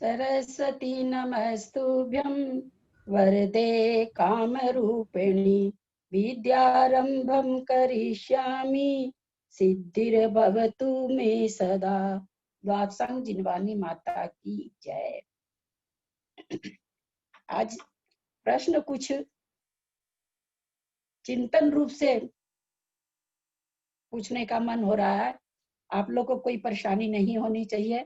सरस्वती नमस्तुभ्यं वरदे कामरूपिणी विद्यारंभं करिष्यामि सिद्धिर्भवतु मे सदा। द्वादशांग जिनवानी माता की जय। आज प्रश्न कुछ चिंतन रूप से पूछने का मन हो रहा है। आप लोग को कोई परेशानी नहीं होनी चाहिए,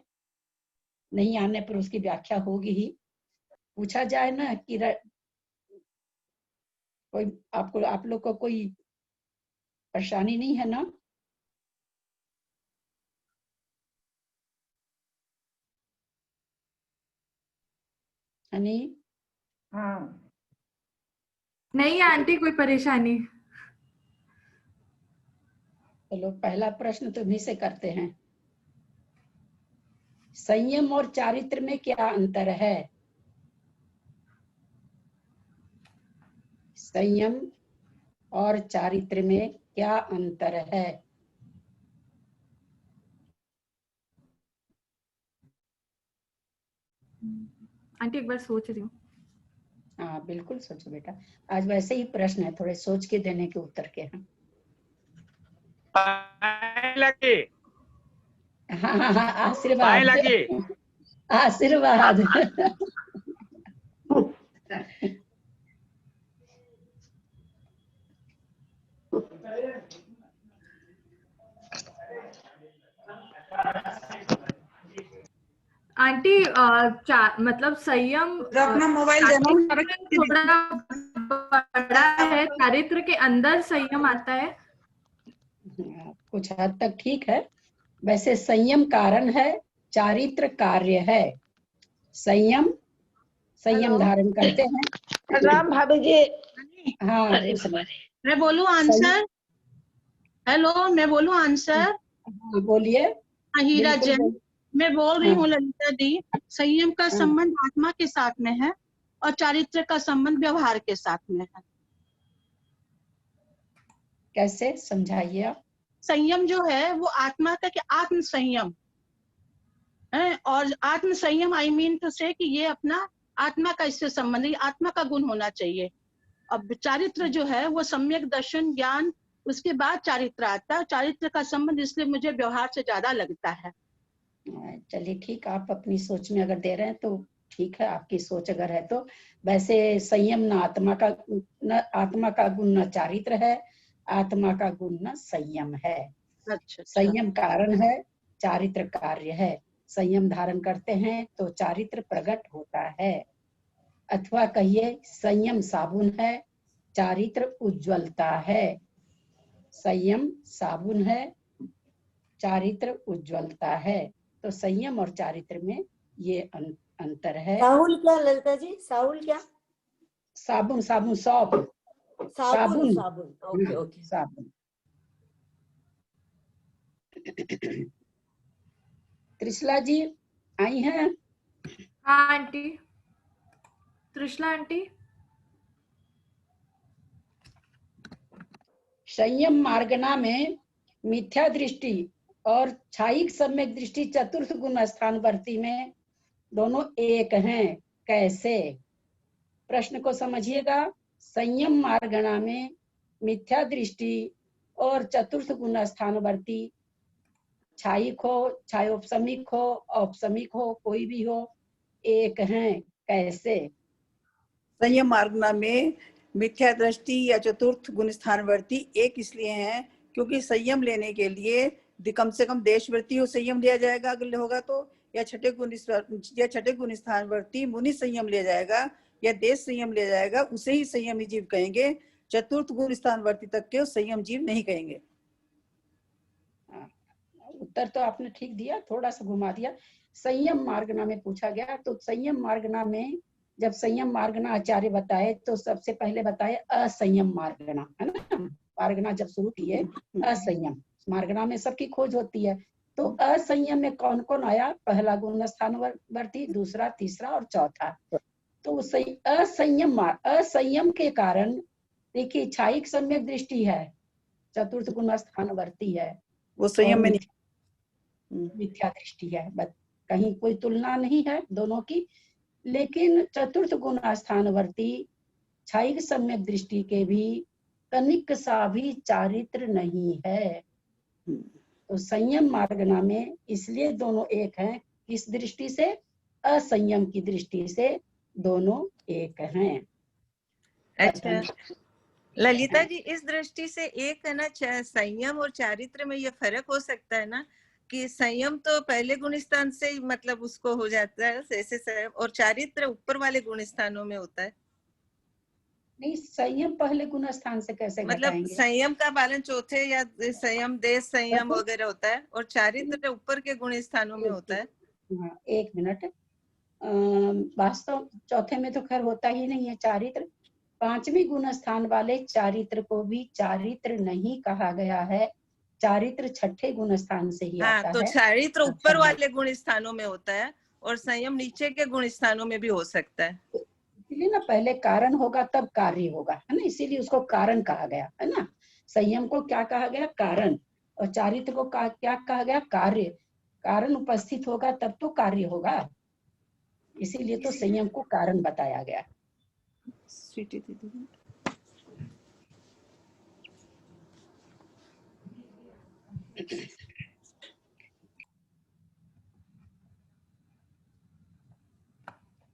नहीं आने पर उसकी व्याख्या होगी ही। पूछा जाए ना कि कोई आप लोग को कोई परेशानी नहीं है ना? हनी? हाँ, नहीं आंटी, कोई परेशानी। चलो पहला प्रश्न तुम्ही से करते हैं। संयम और चारित्र में क्या अंतर है? संयम और चारित्र में क्या अंतर है? आंटी एक बार सोच रही हूँ। हाँ बिल्कुल सोचो बेटा, आज वैसे ही प्रश्न है, थोड़े सोच के देने के उत्तर के हैं। लगे हाँ, आशीर्वाद लगे आशीर्वाद। आंटी मतलब संयम अपना मोबाइल देना। थोड़ा बड़ा है, चारित्र के अंदर संयम आता है। कुछ हद तक ठीक है। वैसे संयम कारण है, चारित्र कार्य है। संयम धारण करते हैं। राम भाभी जी, हाँ मैं बोलूं आंसर? हेलो, मैं बोलूं आंसर? बोलिए। हीरा जैन मैं बोल रही हूँ। ललिता दी, संयम का संबंध आत्मा के साथ में है और चारित्र का संबंध व्यवहार के साथ में है। कैसे समझाइए आप? संयम जो है वो आत्मा का, कि आत्म संयम है, और आत्म संयम आई मीन टू से कि ये अपना आत्मा का इससे संबंधित आत्मा का गुण होना चाहिए। अब चारित्र जो है वो सम्यक दर्शन ज्ञान, उसके बाद चारित्र आता है। चारित्र का संबंध इसलिए मुझे व्यवहार से ज्यादा लगता है। चलिए ठीक, आप अपनी सोच में अगर दे रहे हैं तो ठीक है, आपकी सोच अगर है तो। वैसे संयम न आत्मा का गुण न चारित्र है, आत्मा का गुण न संयम है। अच्छा। संयम कारण है, चारित्र कार्य है। संयम धारण करते हैं तो चारित्र प्रकट होता है। अथवा कहिए संयम साबुन है, चारित्र उज्ज्वलता है। संयम साबुन है, चारित्र उज्ज्वलता है। तो संयम और चारित्र में ये अंतर है। साहुल क्या ललिता जी? साहुल क्या? साबुन सॉप। साबुन। ओके। साबुन। त्रिशला जी आई हैं? हाँ आंटी। त्रिशला आंटी। संयम मार्गना में मिथ्या दृष्टि और छायिक सम्यक दृष्टि चतुर्थ गुण स्थानवर्ती में दोनों एक हैं। कैसे? प्रश्न को समझिएगा। संयम मार्गना में मिथ्या दृष्टि और चतुर्थ गुण स्थानवर्ती, छायिक हो, छायोपशमिक हो, औपशमिक हो, कोई भी हो, एक हैं। कैसे? संयम मार्गना में मिथ्या दृष्टि या चतुर्थ गुण स्थानवर्ती एक इसलिए हैं क्योंकि संयम लेने के लिए कम से कम देशवृत्ति हो संयम लिया जाएगा अगर होगा तो, या छठे गुण स्थानवर्ती मुनि संयम लिया जाएगा या देश संयम लिया जाएगा, उसे ही संयमी जीव कहेंगे। चतुर्थ गुण स्थानवर्ती तक के संयम जीव नहीं कहेंगे। उत्तर तो आपने ठीक दिया, थोड़ा सा घुमा दिया। संयम मार्गना में पूछा गया तो संयम मार्गना में जब संयम मार्गना आचार्य बताए तो सबसे पहले बताए असंयम मार्गना, है ना। मार्गना जब शुरू किए असंयम मार्गना में सबकी खोज होती है। तो असंयम में कौन कौन आया? पहला गुण स्थानवर्ती, दूसरा, तीसरा और चौथा। तो असंयम के कारण देखिए छायिक सम्यक दृष्टि है, चतुर्थ गुण स्थानवर्ती है, वो संयम में नहीं, मिथ्या दृष्टि है। कहीं कोई तुलना नहीं है दोनों की। लेकिन चतुर्थ गुण स्थानवर्ती छायिक सम्यक दृष्टि के भी तनिक सा भी चारित्र नहीं है। तो संयम मार्गना में इसलिए दोनों एक हैं। किस दृष्टि से? असंयम की दृष्टि से दोनों एक हैं। अच्छा ललिता जी, इस दृष्टि से एक है ना, संयम और चारित्र में ये फर्क हो सकता है ना, कि संयम तो पहले गुण स्थान से ही मतलब उसको हो जाता है ऐसे संयम, और चारित्र ऊपर वाले गुण स्थानों में होता है। नहीं, संयम पहले गुण स्थान से कैसे मतलब घटाएंगे? संयम का पालन चौथे या संयम देश संयम वगैरह होता है, और चारित्र ऊपर के गुण स्थानों में होता है। हाँ, एक मिनट। वास्तव चौथे में तो खैर होता ही नहीं है चारित्र। पांचवी गुण स्थान वाले चारित्र को भी चारित्र नहीं कहा गया है। चारित्र छठे गुण स्थान से ही हाँ, आता तो है। चारित्र ऊपर वाले गुण स्थानों में होता है और संयम नीचे के गुण स्थानों में भी हो सकता है। इसीलिए ना पहले कारण होगा तब कार्य होगा, है ना, इसीलिए उसको कारण कहा गया है ना। संयम को क्या कहा गया? कारण। और चारित्र को क्या कहा गया? कार्य। कारण उपस्थित होगा तब तो कार्य होगा, इसीलिए तो संयम को कारण बताया गया। स्वीटी दीदी,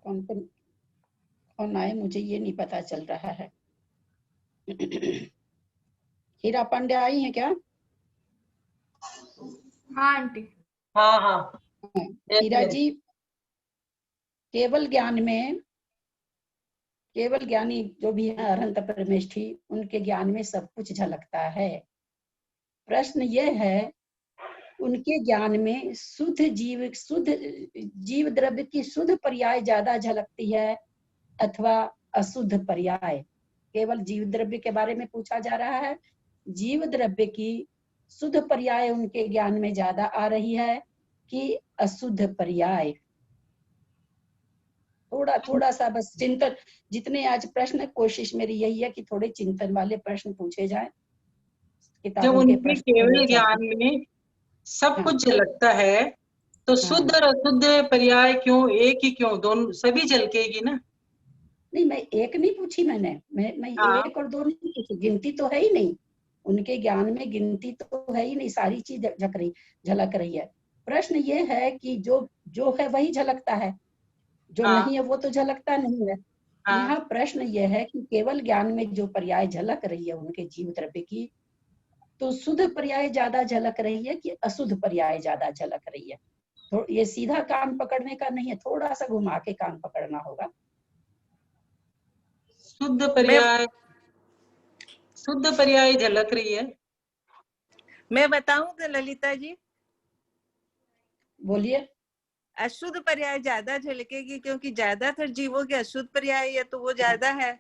कौन आए मुझे ये नहीं पता चल रहा है। हीरा पांडे आई हैं क्या? हाँ आंटी। हाँ हाँ हीरा जी, केवल ज्ञानी जो भी है अरहंत परमेष्ठी, उनके ज्ञान में सब कुछ झलकता है। प्रश्न यह है, उनके ज्ञान में शुद्ध जीव द्रव्य की शुद्ध पर्याय ज्यादा झलकती है अथवा अशुद्ध पर्याय? केवल जीव द्रव्य के बारे में पूछा जा रहा है। जीव द्रव्य की शुद्ध पर्याय उनके ज्ञान में ज्यादा आ रही है कि अशुद्ध पर्याय? थोड़ा सा बस चिंतन, जितने आज प्रश्न, कोशिश मेरी यही है कि थोड़े चिंतन वाले प्रश्न पूछे जाए। जब उनके केवल ज्ञान में सब हाँ, कुछ झलकता है तो शुद्ध और अशुद्ध पर्याय क्यों, एक ही क्यों, दोनों सभी झलकेगी ना। नहीं, मैं एक नहीं पूछी, मैं हाँ। एक और दो नहीं पूछी, गिनती तो है ही नहीं उनके ज्ञान में, गिनती तो है ही नहीं, सारी चीज झलक रही है। प्रश्न ये है कि जो है वही झलकता है, जो हाँ। नहीं है वो तो झलकता नहीं है। हाँ। यहाँ प्रश्न ये है कि केवल ज्ञान में जो पर्याय झलक रही है उनके जीव द्रव्य की, तो शुद्ध पर्याय ज्यादा झलक रही है कि अशुद्ध पर्याय ज्यादा झलक रही है? तो ये सीधा कान पकड़ने का नहीं है, थोड़ा सा घुमा के कान पकड़ना होगा। शुद्ध पर्याय झलक रही है। मैं बताऊं ललिता जी? बोलिए। अशुद्ध पर्याय ज्यादा झलकेगी क्योंकि ज्यादातर जीवों के अशुद्ध पर्याय है, तो वो ज्यादा है।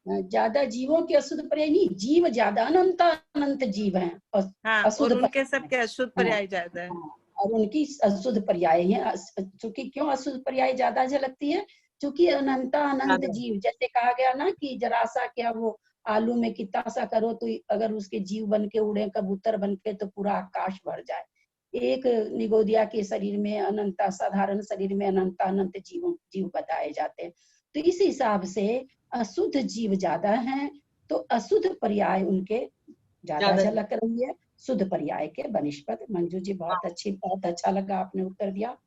ज्यादा जीवों के अशुद्ध पर्याय नहीं, जीव ज्यादा, अनंत जीव हैं। हाँ, और उनके सबके अशुद्ध पर्याय ज्यादा है। और उनकी अशुद्ध पर्याय है। चूंकि क्यों अशुद्ध पर्याय ज्यादा झलकती है? क्योंकि अनंत जीव, जैसे कहा गया ना कि जरा सा क्या वो आलू में कितना सा करो तो अगर उसके जीव बन के उड़े, कबूतर बन के, तो पूरा आकाश भर जाए। एक निगोदिया के शरीर में अनंत, साधारण शरीर में अनंत जीव बताए जाते हैं। तो इस हिसाब से अशुद्ध जीव ज्यादा हैं, तो अशुद्ध पर्याय उनके ज्यादा झलक रही है शुद्ध पर्याय के बनिष्पत। मंजू जी बहुत अच्छा लगा आपने उत्तर दिया।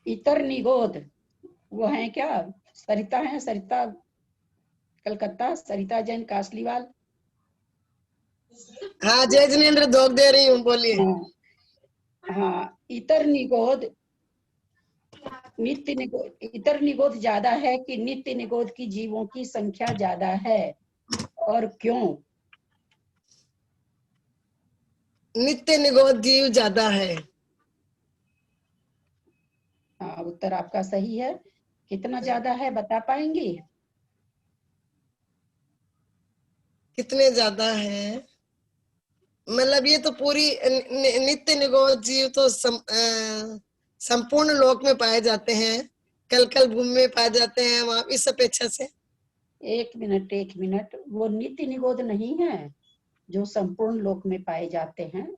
इतर निगोद वो है क्या? सरिता है, सरिता कलकत्ता, सरिता जैन कासलीवाल। हाँ, जय जिनेन्द्र, दोग दे रही हूँ, बोलिए। हाँ, इतर निगोद इतर निगोद ज्यादा है कि नित्य निगोद की जीवों की संख्या ज्यादा है, और क्यों? नित्य निगोद जीव ज्यादा है। हाँ, उत्तर आपका सही है। कितना ज्यादा है बता पाएंगी? कितने ज्यादा है मतलब ये तो पूरी नित्य निगोद जीव तो संपूर्ण लोक में पाए जाते हैं, कल भूमि में पाए जाते हैं वहां, इस अपेक्षा से। एक मिनट, वो नित्य निगोद नहीं है। जो संपूर्ण लोक में पाए जाते हैं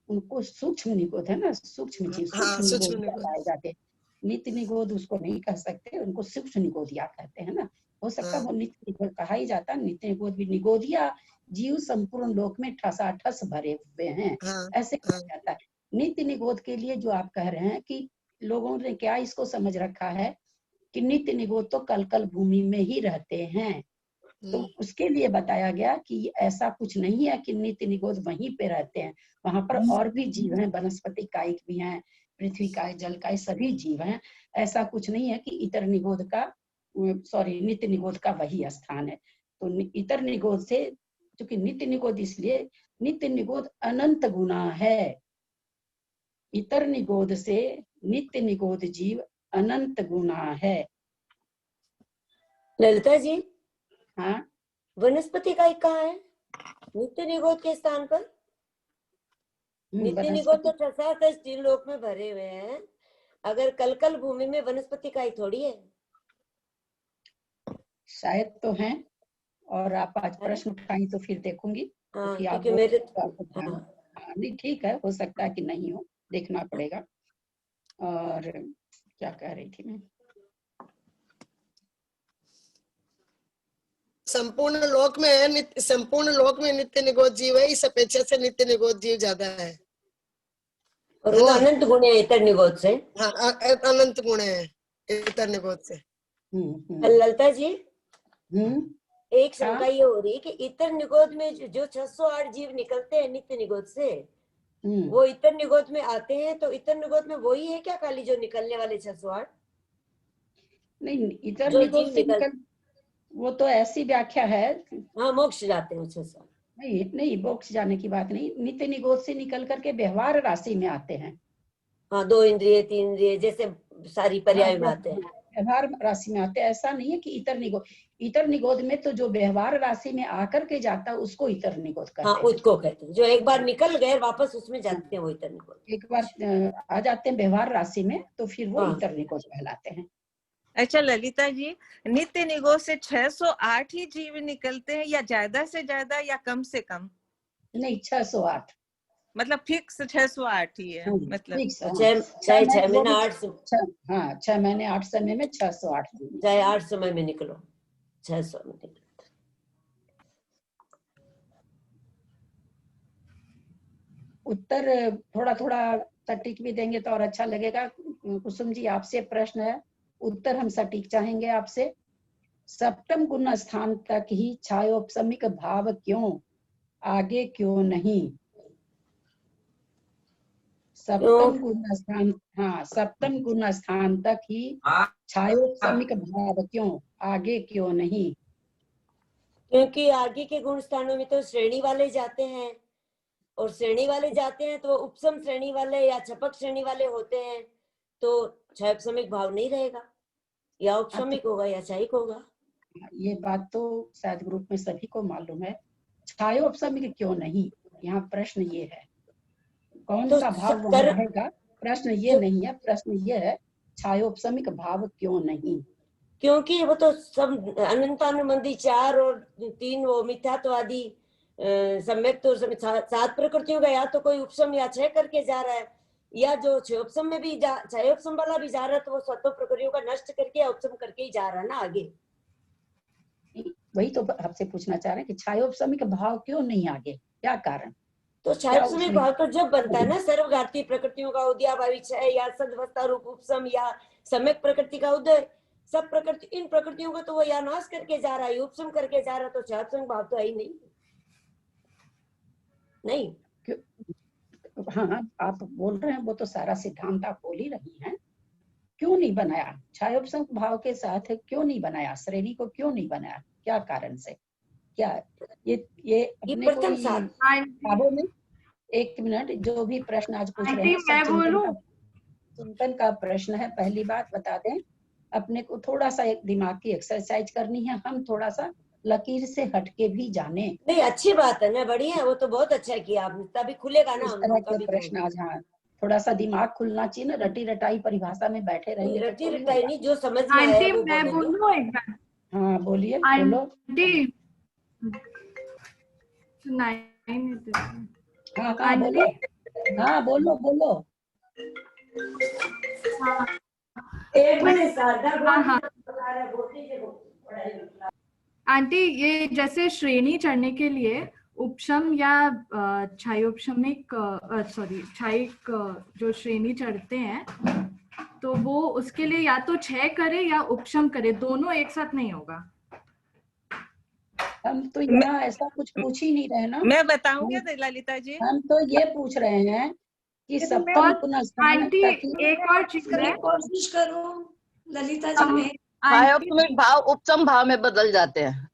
उनको सूक्ष्म निगोध है ना, सूक्ष्म जीव हाँ, सूक्ष्म सूक्ष्म निगोध निगोध। पाए जाते हैं। नित्य निगोध उसको नहीं कह सकते, उनको सूक्ष्म निगोधिया कहते हैं ना। हो सकता है वो नित्य निगोध कहा ही जाता, नित्य निगोध भी। निगोधिया जीव संपूर्ण लोक में ठसाठस भरे हुए हैं, हाँ, ऐसे कहा जाता है। नित्य निगोध के लिए जो आप कह रहे हैं कि लोगों ने क्या इसको समझ रखा है कि नित्य निगोध तो कल कल भूमि में ही रहते हैं, तो उसके लिए बताया गया कि ऐसा कुछ नहीं है कि नित्य निगोध वहीं पे रहते हैं, वहां पर और भी जीव हैं, वनस्पति कायिक भी हैं, पृथ्वी काय, जल काय, सभी जीव हैं। ऐसा कुछ नहीं है कि इतर निगोध का, सॉरी, नित्य निगोध का वही स्थान है। तो इतर निगोध से, क्योंकि नित्य निगोध, इसलिए नित्य निगोध अनंत गुना है। इतर निगोध से नित्य निगोध जीव अनंत गुना है। ललिता जी, हाँ, वनस्पति का कहाँ है नित्य निगोध के स्थान पर? नित्य निगोध तो ठसाठस तीन लोक में भरे हुए हैं, अगर कल कल भूमि में वनस्पति का थोड़ी है। शायद तो है, और आप आज प्रश्न उठाई तो फिर देखूंगी। हाँ, कि आप क्योंकि मेरे हाँ, नहीं ठीक है, हो सकता है कि नहीं हो, देखना पड़ेगा। और क्या कह रही थी मैं? संपूर्ण लोक में संपूर्ण लोक में नित्य निगोध जीव है, इस अपेक्षा से नित्य निगोध जीव ज्यादा है, और वो अनंत गुण है इतर निगोध से। हाँ, अनंत गुण है इतर निगोध से। ललिता जी, एक शंका हाँ? ये हो रही है कि इतर निगोध में जो 608 जीव निकलते हैं नित्य निगोध से, वो इतर निगोध में आते हैं, तो इतर निगोध में वही है क्या खाली जो निकलने वाले 608? नहीं, इतर निगोध से निकल, वो तो ऐसी व्याख्या है। हाँ, मोक्ष जाते हैं 608। नहीं नहीं, मोक्ष जाने की बात नहीं, नित्य निगोध से निकल करके व्यवहार राशि में आते हैं। हाँ, 2 इंद्रिय 3 इंद्रिय जैसे सारी पर्याय में आते हैं, व्यवहार राशि में आते हैं। ऐसा नहीं है कि इतर निगोध में तो जो व्यवहार राशि में आकर के जाता है उसको इतर निगोध कहते हैं। हाँ, उसको कहते हैं, जो एक बार निकल गए वापस उसमें जाते हैं वो इतर निगोध। एक बार आ जाते हैं व्यवहार राशि में तो फिर वो इतर निगोध कहलाते हैं। अच्छा ललिता जी, नित्य निगोध से 608 ही जीव निकलते हैं, या ज्यादा से ज्यादा या कम से कम? नहीं, 608, मतलब फिक्स 608 ही है। मतलब 6 महीने 8, हाँ, 6 महीने 8 समय में 608 चाहे 8 समय में निकलो, 600 में निकलो। उत्तर थोड़ा थोड़ा सटीक भी देंगे तो और अच्छा लगेगा। कुसुम जी, आपसे प्रश्न है, उत्तर हम सटीक चाहेंगे आपसे। सप्तम गुण स्थान तक ही छायोपशमिक भाव क्यों, आगे क्यों नहीं? सप्तम गुण स्थान, हाँ, सप्तम गुण स्थान तक ही छायोपशमिक भाव क्यों, आगे क्यों नहीं? क्योंकि आगे के गुण स्थानों में तो श्रेणी वाले जाते हैं, और श्रेणी वाले जाते हैं तो उपसम श्रेणी वाले या छपक श्रेणी वाले होते हैं, तो छायोपशमिक भाव नहीं रहेगा, या उपशमिक होगा या छायिक होगा। ये बात तो शायद ग्रुप में सभी को मालूम है। छायोपशमिक क्यों नहीं, यहाँ प्रश्न ये है, कौन सा भाव वहाँ रहेगा? प्रश्न ये नहीं है, प्रश्न ये है छायोपशमिक भाव क्यों नहीं? क्योंकि वो तो सब अनंतानुबंधी 4 और 3 वो मिथ्यात्ववादी सम्यक तो 7 प्रकृतियों का या तो कोई उपसम या क्षय करके जा रहा है, या जो क्षयोपसम में भी क्षयोपसम वाला भी जा रहा है, तो वो सत्व प्रकृतियों का नष्ट करके या उपसम करके ही जा रहा है ना आगे। वही तो आपसे पूछना चाह रहे हैं कि छायोपशमिक भाव क्यों नहीं आगे, क्या कारण? तो छायोपशमिक भाव तो जब बनता है ना सर्वघाती प्रकृतियों का उदयाभावी क्षय या सद्वस्था रूप उपसम या सम्यक प्रकृति का उदय, सब प्रकृति, इन प्रकृतियों को तो वो या नाश करके जा रहा है, उपसम करके जा रहा है, तो छायोपशमिक भाव तो है ही नहीं। हाँ, आप बोल रहे हैं, वो तो सारा सिद्धांत आप बोल ही रही हैं। क्यों नहीं बनाया छायोपशमिक भाव के साथ, क्यों नहीं बनाया श्रेणी को, क्यों नहीं बनाया, क्या कारण से? क्या ये अपने कोई किताबों में? एक मिनट, जो भी प्रश्न आज पूछ रहे हैं चिंतन का प्रश्न है। पहली बात बता दें, अपने को थोड़ा सा एक दिमाग की एक्सरसाइज करनी है, हम थोड़ा सा लकीर से हटके भी जाने। नहीं, अच्छी बात है ना, बढ़िया है, वो तो बहुत अच्छा किया आपने, तभी खुलेगा ना इस तरह के प्रश्न आज, हाँ, थोड़ा सा दिमाग खुलना चाहिए ना, रटी रटाई परिभाषा में बैठे रहेंगे। रटी रटाई नहीं, जो समझ में आया वो बोलेंगे। हाँ, बोलिए, बोलो। नहीं देते। हाँ हाँ बोलो, आंटी, हाँ बोलो बोलो। हाँ एक मिनट शारदा हाँ हाँ बता रहा है, बोलती है, पढ़ाई आंटी, ये जैसे श्रेणी चढ़ने के लिए उपशम या छायोपशमिक, सॉरी छायिक जो श्रेणी चढ़ते हैं, तो वो उसके लिए या तो छह करे या उपशम करे, दोनों एक साथ नहीं होगा। हम तो यहाँ ऐसा कुछ पूछ ही नहीं रहे ना, मैं बताऊंगी ललिता जी। हम तो ये पूछ रहे हैं कि सप्तम और गुण स्थान आंटी तक। एक और चीज है, कोशिश करो ललिता जी में। आंटी छायोपमिक भाव उपसम भाव में बदल जाते हैं।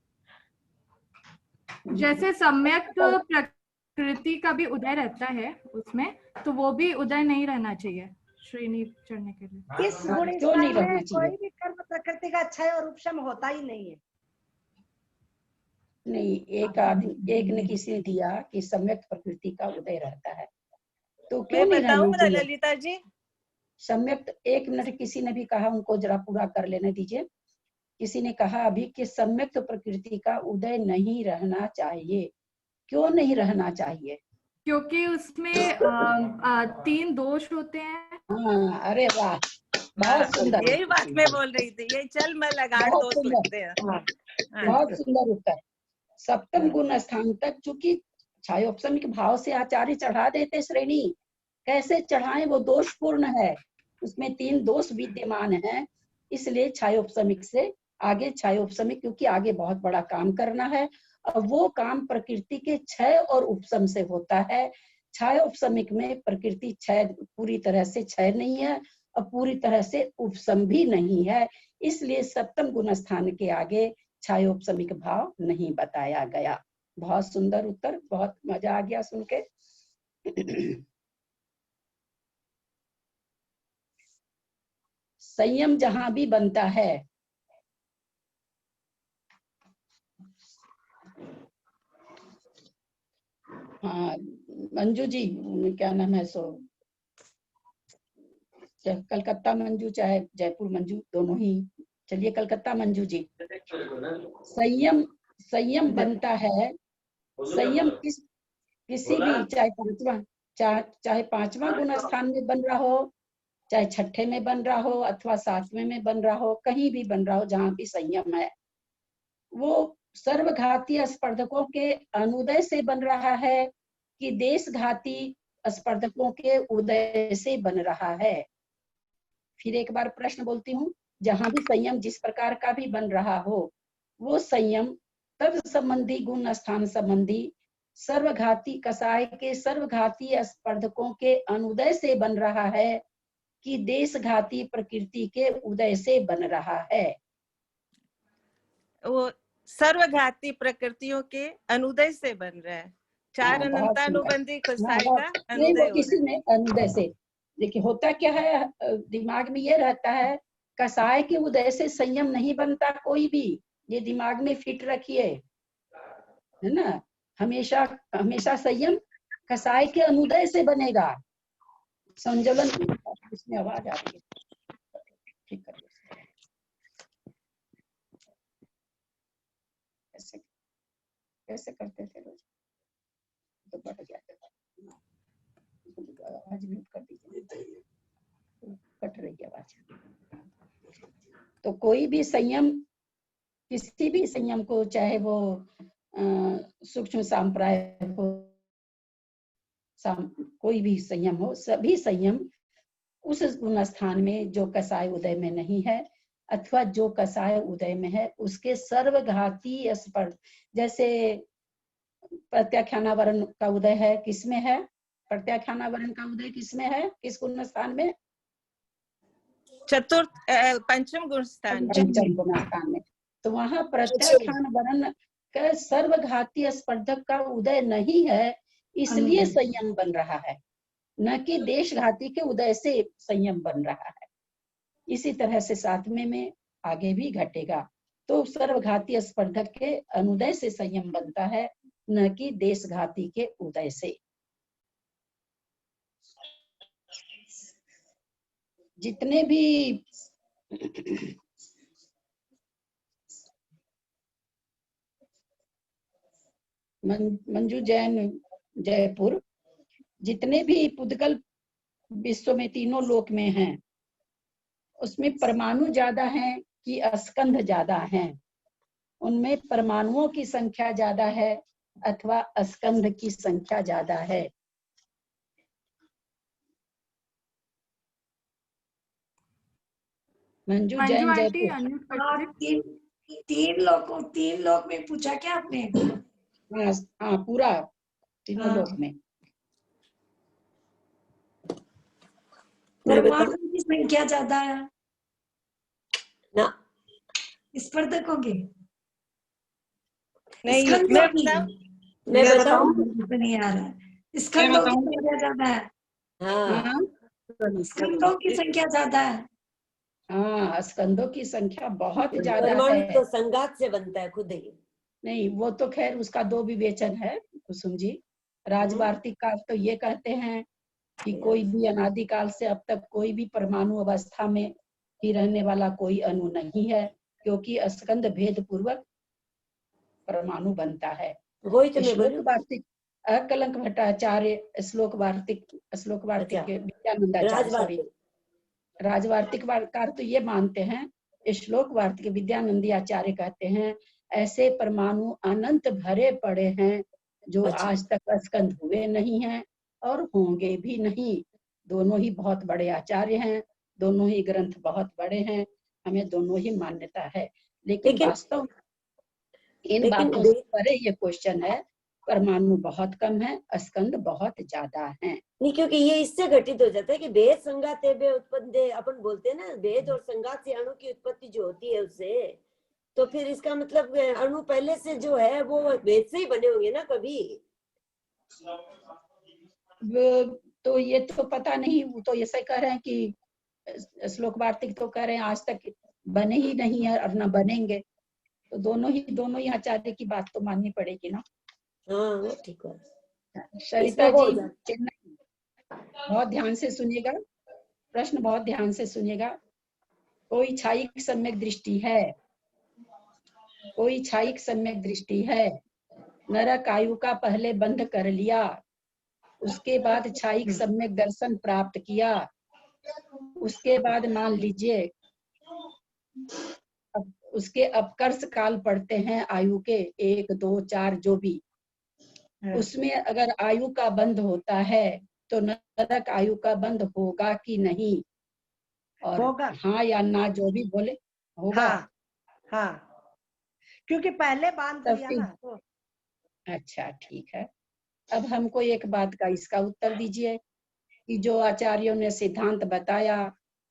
जैसे सम्यक प्रकृति का भी उदय रहता है उसमें, तो वो भी उदय नहीं रहना चाहिए श्रेणी चढ़ने के लिए। इस हाँ, गुण क्यों नहीं स्थान रहना में चाहिए? कोई भी कर्म प्रकृति का क्षय और उपशम होता ही नहीं है। नहीं, एक आदमी, एक ने किसी ने दिया कि सम्यक प्रकृति का उदय रहता है, तो क्यों मैं नहीं रहना बताऊं चाहिए? ललिता जी, सम्यक, एक मिनट, किसी ने भी कहा, उनको जरा पूरा कर लेने दीजिए। किसी ने कहा अभी कि सम्यक प्रकृति का उदय नहीं रहना चाहिए, क्यों नहीं रहना चाहिए? क्योंकि उसमें 3 दोष होते हैं। हाँ, अरे वाह, बहुत सुंदर, यही बात मैं बोल रही थी, ये चल मैं लगाड़ बहुत दोस्त सुंदर, होते हैं। हाँ, हाँ। बहुत सुंदर उत्तर। सप्तम गुण स्थान तक, चूंकि छायोपशमिक भाव से आचार्य चढ़ा देते श्रेणी, कैसे चढ़ाएं, वो दोषपूर्ण है, उसमें 3 दोष विद्यमान हैं, इसलिए छायोपशमिक से आगे, छायोपशमिक क्योंकि आगे बहुत बड़ा काम करना है, और वो काम प्रकृति के क्षय और उपशम से होता है। छायोपशमिक में प्रकृति क्षय, पूरी तरह से क्षय नहीं है और पूरी तरह से उपशम भी नहीं है, इसलिए सप्तम गुण स्थान के आगे छायोपशमिक भाव नहीं बताया गया। बहुत सुंदर उत्तर, बहुत मजा आ गया सुन के। संयम जहां भी बनता है, हाँ मंजू जी, क्या नाम है सो, कलकत्ता मंजू चाहे जयपुर मंजू, दोनों ही, चलिए कलकत्ता मंजू जी। संयम, संयम बनता है, संयम किसी भी, चाहे पांचवा गुण स्थान में बन रहा हो, चाहे छठे में बन रहा हो, अथवा 7वें में बन रहा हो, कहीं भी बन रहा हो, जहां भी संयम है, वो सर्वघाती स्पर्धकों के अनुदय से बन रहा है कि देशघाती स्पर्धकों के उदय से बन रहा है। फिर एक बार प्रश्न बोलती हूँ, जहां भी संयम जिस प्रकार का भी बन रहा हो, वो संयम तद संबंधी गुण स्थान संबंधी सर्वघाती कसाय के सर्वघाती स्पर्धकों के अनुदय से बन रहा है कि देशघाती प्रकृति के उदय से बन रहा है। वो सर्वघाती प्रकृतियों के अनुदय से बन रहा है, चार अनंतानुबंधी कसाय का नहीं, अनुदय वो किसी में अनुदय से, देखिए होता क्या है, दिमाग में ये रहता है, कसाय के उदय से संयम नहीं बनता कोई भी, ये दिमाग में फिट रखिए, है ना। हमेशा हमेशा संयम कसाय के अनुदय से बनेगा। संजलन, इसमें आवाज आ रही है, ठीक करिए। कैसे करते थे रोज, तो बढ़ गया, आवाज म्यूट कर दीजिए, कट रही है आवाज। तो कोई भी संयम, किसी भी संयम को, चाहे वो सूक्ष्म सांप्राय हो, कोई भी संयम हो, सभी संयम उस गुण स्थान में जो कसाय उदय में नहीं है, अथवा जो कसाय उदय में है, उसके सर्वघाती स्पर्ध, जैसे प्रत्याख्यानावरण का उदय है, किसमें है? प्रत्याख्यानावरण का उदय किसमें है, किस गुण स्थान में? चतुर्थ पंचम गुण स्थान में। तो वहां प्रत्याख्यानावरण का सर्वघाती स्पर्धक का उदय नहीं है, इसलिए संयम बन रहा है, न कि देशघाती के उदय से संयम बन रहा है। इसी तरह से 7वें में आगे भी घटेगा। तो सर्वघाती स्पर्धक के अनुदय से संयम बनता है, न कि देशघाती के उदय से। जितने भी मंजू जैन जयपुर, जितने भी पुद्गल विश्व में तीनों लोक में हैं, उसमें परमाणु ज्यादा हैं कि स्कंध ज्यादा हैं? उनमें परमाणुओं की संख्या ज्यादा है अथवा स्कंध की संख्या ज्यादा है? मंजू जैन आंटी जयपुर। अनम्यूट हाँ, कर दीजिए। तीन लोग में पूछा क्या आपने? हाँ, पूरा तीनों हाँ। लोक में। परमाणु की संख्या ज्यादा है ना, इस पर देखोगे? नहीं, स्कंदों मैं की, मैं बताऊं? नहीं आ रहा है। स्कंदों की संख्या ज्यादा है। हाँ, स्कंदों की संख्या ज्यादा है। हाँ, स्कंदों की संख्या बहुत ज्यादा परमाणु है। तो संगात से बनता है खुद ही। नहीं, वो तो खैर उसका दो विवेचन है कुसुम जी। राजवार्तिककार तो ये कहते हैं कि कोई भी अनादिकाल से अब तक कोई भी परमाणु अवस्था में ही रहने वाला कोई अणु नहीं है, क्योंकि स्कंद भेद पूर्वक परमाणु बनता है। वही तो मैं बोल रही श्लोक हूँ। वार्तिक अकलंक भट्टाचार्य श्लोक वार्तिक अच्छा, के विद्यानंदाचार्य, सॉरी, राजवार्तिक। राजवार्तिक वार्तिकार तो ये मानते हैं, श्लोक वार्तिक विद्यानंदी आचार्य कहते हैं ऐसे परमाणु अनंत भरे पड़े हैं जो अच्छा। आज तक स्कंद हुए नहीं हैं और होंगे भी नहीं। दोनों ही बहुत बड़े आचार्य हैं, दोनों ही ग्रंथ बहुत बड़े हैं, हमें दोनों ही मान्यता है। लेकिन वास्तव इन बातों से परे ये क्वेश्चन है, परमाणु बहुत कम है, स्कंद बहुत ज्यादा हैं। नहीं, क्योंकि ये इससे घटित हो जाता है कि भेद संगात उत्पत्ति, अपन बोलते हैं ना, भेद और संगात से अणु की उत्पत्ति जो होती है उससे, तो फिर इसका मतलब अणु पहले से जो है वो भेद से ही बने होंगे ना कभी। तो ये तो पता नहीं, वो तो ऐसे कह रहे हैं कि श्लोक वार्तिक तो कह रहे हैं आज तक बने ही नहीं है और न बनेंगे, तो दोनों ही आचार्य की बात तो माननी पड़ेगी ना। हाँ, वो ठीक है। सरिता जी चेन्नई, बहुत ध्यान से सुनिएगा, प्रश्न बहुत ध्यान से सुनिएगा। कोई छायिक सम्यक दृष्टि है, कोई छायिक सम्यक दृष्टि है, नरक आयु का पहले बंध कर लिया, उसके बाद छायिक सम्यक दर्शन प्राप्त किया, उसके बाद मान लीजिए उसके अपकर्ष काल पड़ते हैं आयु के 1, 2, 4 जो भी, उसमें अगर आयु का बंध होता है तो नरक आयु का बंध होगा कि नहीं? और होगा। हाँ या ना जो भी बोले, होगा। हाँ, क्योंकि पहले बांध लिया ना तो। अच्छा, ठीक है। अब हमको एक बात का इसका उत्तर दीजिए कि जो आचार्यों ने सिद्धांत बताया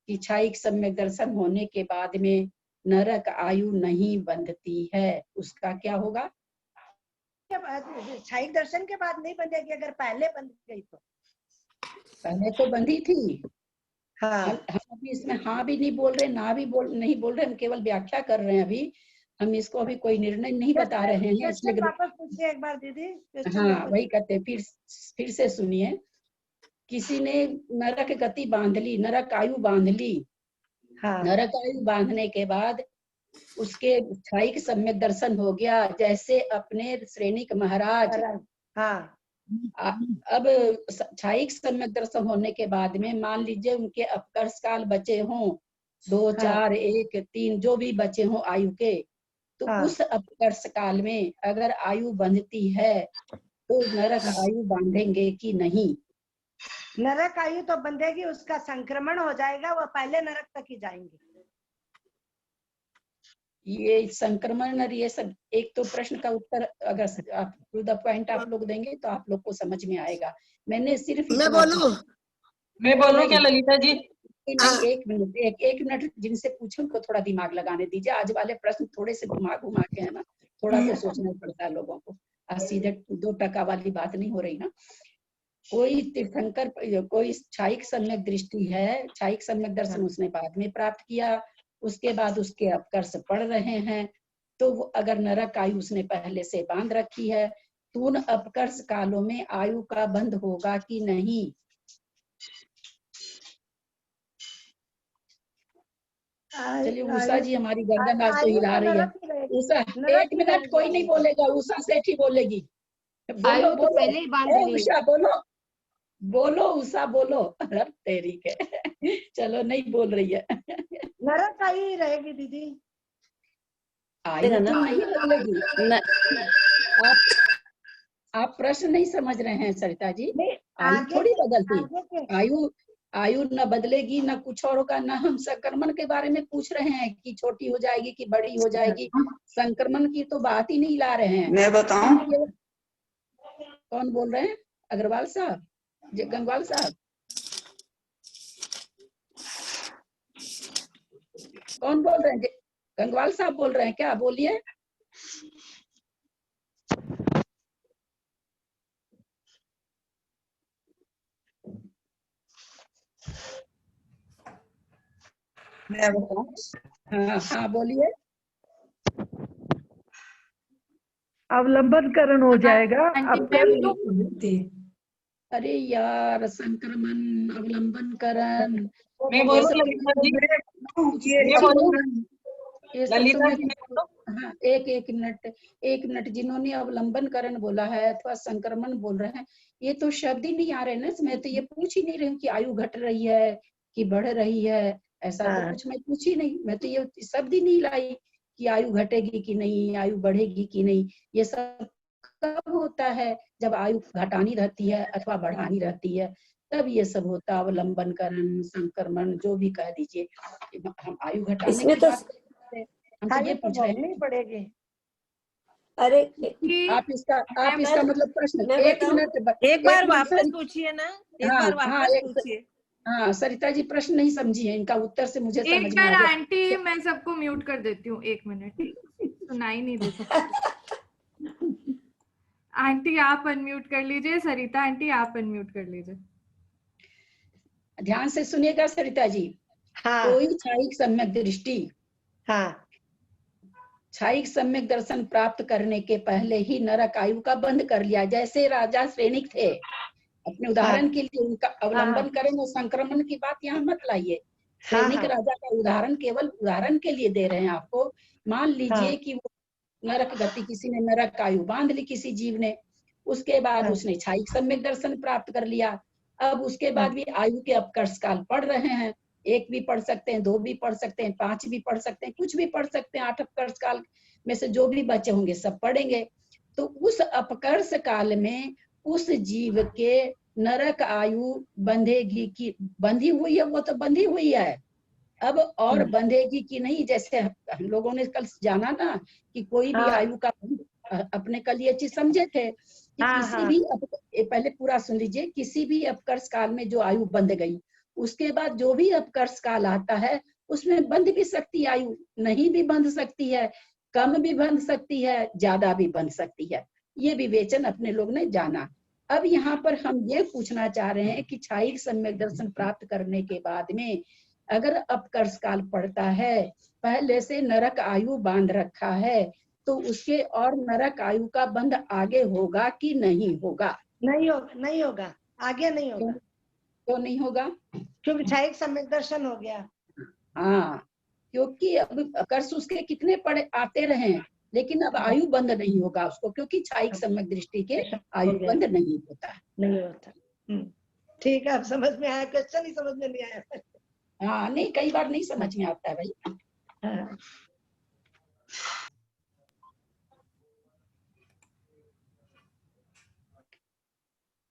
कि छायिक सम्यक दर्शन होने के बाद में नरक आयु नहीं बंधती है, उसका क्या होगा? छायिक दर्शन के बाद नहीं बंधेगी, अगर पहले बंध गई तो। पहले तो बंधी थी। हाँ। हम अभी इसमें हाँ भी नहीं बोल रहे, ना भी नहीं बोल रहे, हम केवल व्याख्या कर रहे हैं। अभी हम इसको अभी कोई निर्णय नहीं बता रहे हैं, इसलिए वापस पूछिए एक बार दीदी। हाँ, वही कहते हैं, फिर से सुनिए। किसी ने नरक गति बांध ली, नरक आयु बांध ली। हाँ। नरक आयु बांधने के बाद उसके छायिक सम्यक दर्शन हो गया, जैसे अपने श्रेणिक महाराज। हाँ। अब छायिक सम्यक दर्शन होने के बाद में मान लीजिए उनके अपकर्ष काल बचे हों 2, 4, 1, 3 जो भी बचे हों आयु के, तो उस अपकर्ष काल में अगर आयु बंधती है तो नरक आयु बांधेंगे कि नहीं? नरक आयु तो बंधेगी, उसका संक्रमण हो जाएगा, वो पहले नरक तक ही जाएंगे। ये संक्रमण और ये सब, एक तो प्रश्न का उत्तर अगर आप टू द पॉइंट आप लोग देंगे तो आप लोग को समझ में आएगा। मैंने सिर्फ मैं बोलूं क्या ललिता जी? नहीं, एक मिनट, जिनसे पूछे उनको थोड़ा दिमाग लगाने दीजिए। आज वाले प्रश्न थोड़े से घुमा के है ना, थोड़ा तो सोचना पड़ता है लोगों को, सीधे 2% वाली बात नहीं हो रही ना। कोई तीर्थंकर, कोई छायिक सम्यक दृष्टि है, छायिक सम्यक दर्शन उसने बाद में प्राप्त किया, उसके बाद उसके अपकर्ष पड़ रहे हैं, तो वो अगर नरक आयु उसने पहले से बांध रखी है तो उन अपकर्ष कालों में आयु का बंध होगा कि नहीं? चलिए उषा जी हमारी गर्दन आज तो हिला रही है। उषा, 1 मिनट कोई नहीं बोलेगा, उषा सेठ ही बोलेगी। बोलो आयु तो बोलो, पहले ही बांध ए ली। उषा बोलो, बोलो उषा बोलो। अरे तेरी के, चलो नहीं बोल रही है। नरक आयु ही रहेगी दीदी। आयु तो नहीं बदलेगी। आप प्रश्न नहीं समझ रहे हैं सरिता जी। आयु आगे थोड़ी के- बदलती। आगे के- आयु न बदलेगी न कुछ और का, न हम संक्रमण के बारे में पूछ रहे हैं कि छोटी हो जाएगी कि बड़ी हो जाएगी। संक्रमण की तो बात ही नहीं ला रहे हैं। मैं बताऊं? कौन बोल रहे हैं? अग्रवाल साहब, गंगवाल साहब, कौन बोल रहे हैं? गंगवाल साहब बोल रहे हैं क्या? बोलिए। मैं बताऊं? हाँ हाँ बोलिए। अवलंबनकरण हो जाएगा। अब अरे यार, संक्रमण, अवलंबनकरण, मैं बोलूं ललिता जी? मैं बोलूं ललिता जी? हाँ, एक मिनट। जिन्होंने अवलंबनकरण बोला है अथवा संक्रमण बोल रहे हैं, ये तो शब्द ही नहीं आ रहे ना। मैं तो ये पूछ ही नहीं रही हूँ कि आयु घट रही है कि बढ़ रही है, ऐसा तो कुछ मैं पूछ ही नहीं। मैं तो ये शब्द ही नहीं लाई कि आयु घटेगी कि नहीं, आयु बढ़ेगी कि नहीं। ये सब कब होता है? जब आयु घटानी रहती है अथवा बढ़ानी रहती है, तब ये सब होता है। अवलंबनकरण, संक्रमण, जो भी कह दीजिए। हम आयु घटाने इसमें की तो बात करते हैं, हम तो ये पूछ रहे हैं। पड़ेगी। अरे आप इसका मतलब प्रश्न मैं एक बताऊं? मिनट, एक बार वापस पूछिए ना, एक बार वापस पूछिए। हाँ सरिता जी प्रश्न नहीं समझी है, इनका उत्तर से मुझे एक समझ में बार आ गया। आंटी, मैं सबको म्यूट कर देती हूँ, 1 मिनट, सुनाई नहीं देता। आंटी आप अनम्यूट कर लीजिए, सरिता आंटी आप अनम्यूट कर लीजिए। ध्यान से सुनिएगा सरिता जी। कोई छायिक सम्यक दृष्टि, छायिक सम्यक दर्शन प्राप्त करने के पहले ही नरक आयु का बंद कर लिया। जैसे राजा श्रेणिक थे, अपने उदाहरण के लिए उनका अवलंबन करें, वो संक्रमण की बात यहाँ मत लाइए। श्रेणिक राजा का उदाहरण केवल उदाहरण के लिए दे रहे हैं आपको। मान लीजिए कि वो नरक गति, किसी ने नरक आयु बांध ली किसी जीव ने, उसके बाद उसने छायिक सम्यक दर्शन प्राप्त कर लिया। अब उसके बाद भी आयु के अपकर्ष काल पढ़ रहे हैं। 1 भी पढ़ सकते हैं, 2 भी पढ़ सकते हैं, 5 भी पढ़ सकते हैं, कुछ भी पढ़ सकते हैं। 8 अपकर्ष काल में से जो भी बचे होंगे सब पढ़ेंगे। तो उस अपकर्ष काल में उस जीव के नरक आयु बंधेगी की, बंधी हुई है, वो तो बंधी हुई है। अब और बंधेगी कि नहीं, जैसे हम लोगों ने कल जाना ना कि कोई भी आयु का, अपने कल ये चीज समझे थे कि किसी भी, पहले पूरा सुन लीजिए, किसी भी अपकर्ष काल में जो आयु बंध गई, उसके बाद जो भी अपकर्ष काल आता है उसमें बंध भी सकती है आयु, नहीं भी बंध सकती है, कम भी बंध सकती है, ज्यादा भी बंध सकती है। ये विवेचन अपने लोग ने जाना। अब यहाँ पर हम ये पूछना चाह रहे हैं कि छायिक सम्यक दर्शन प्राप्त करने के बाद में अगर अपकर्ष काल पड़ता है, पहले से नरक आयु बांध रखा है, तो उसके और नरक आयु का बंध आगे होगा कि नहीं होगा? नहीं होगा, आगे नहीं होगा। क्यों नहीं होगा? क्योंकि छायिक सम्यक दर्शन हो गया। हाँ, क्योंकि अब कर्ष उसके कितने पड़े आते रहे, लेकिन अब आयु बंद नहीं होगा उसको, क्योंकि छायिक सम्यक दृष्टि के आयु बंद नहीं होता। नहीं होता। ठीक है, अब समझ में आया। क्वेश्चन ही समझ में नहीं आया। हाँ नहीं, कई बार नहीं समझ में आता है भाई।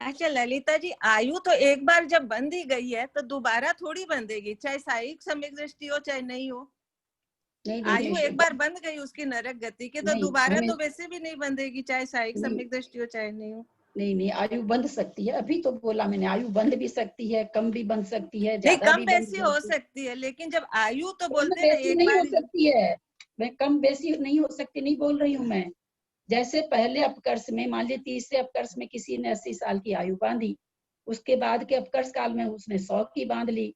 अच्छा ललिता जी, आयु तो एक बार जब बंद ही गई है तो दोबारा थोड़ी बंधेगी, चाहे छायिक सम्यक दृष्टि हो चाहे नहीं हो। आयु एक बार बंद गई उसकी नरक गति के, तो दोबारा तो वैसे भी नहीं बंधेगी, चाहे छायिक सम्यक दृष्टि हो चाहे नहीं हो। नहीं, आयु बंध सकती है। अभी तो बोला मैंने, आयु बंध भी सकती है, कम भी बन सकती है, ज्यादा कम बेसी हो सकती है, लेकिन जब आयु तो बोलते हैं एक नहीं बार हो सकती है। मैं कम बेसी नहीं हो सकती नहीं बोल रही हूँ मैं। जैसे पहले अपकर्ष में, मान लीजिए तीसरे अपकर्ष में किसी ने 80 साल की आयु बांधी, उसके बाद के अपकर्ष काल में उसने 100 की बांध ली,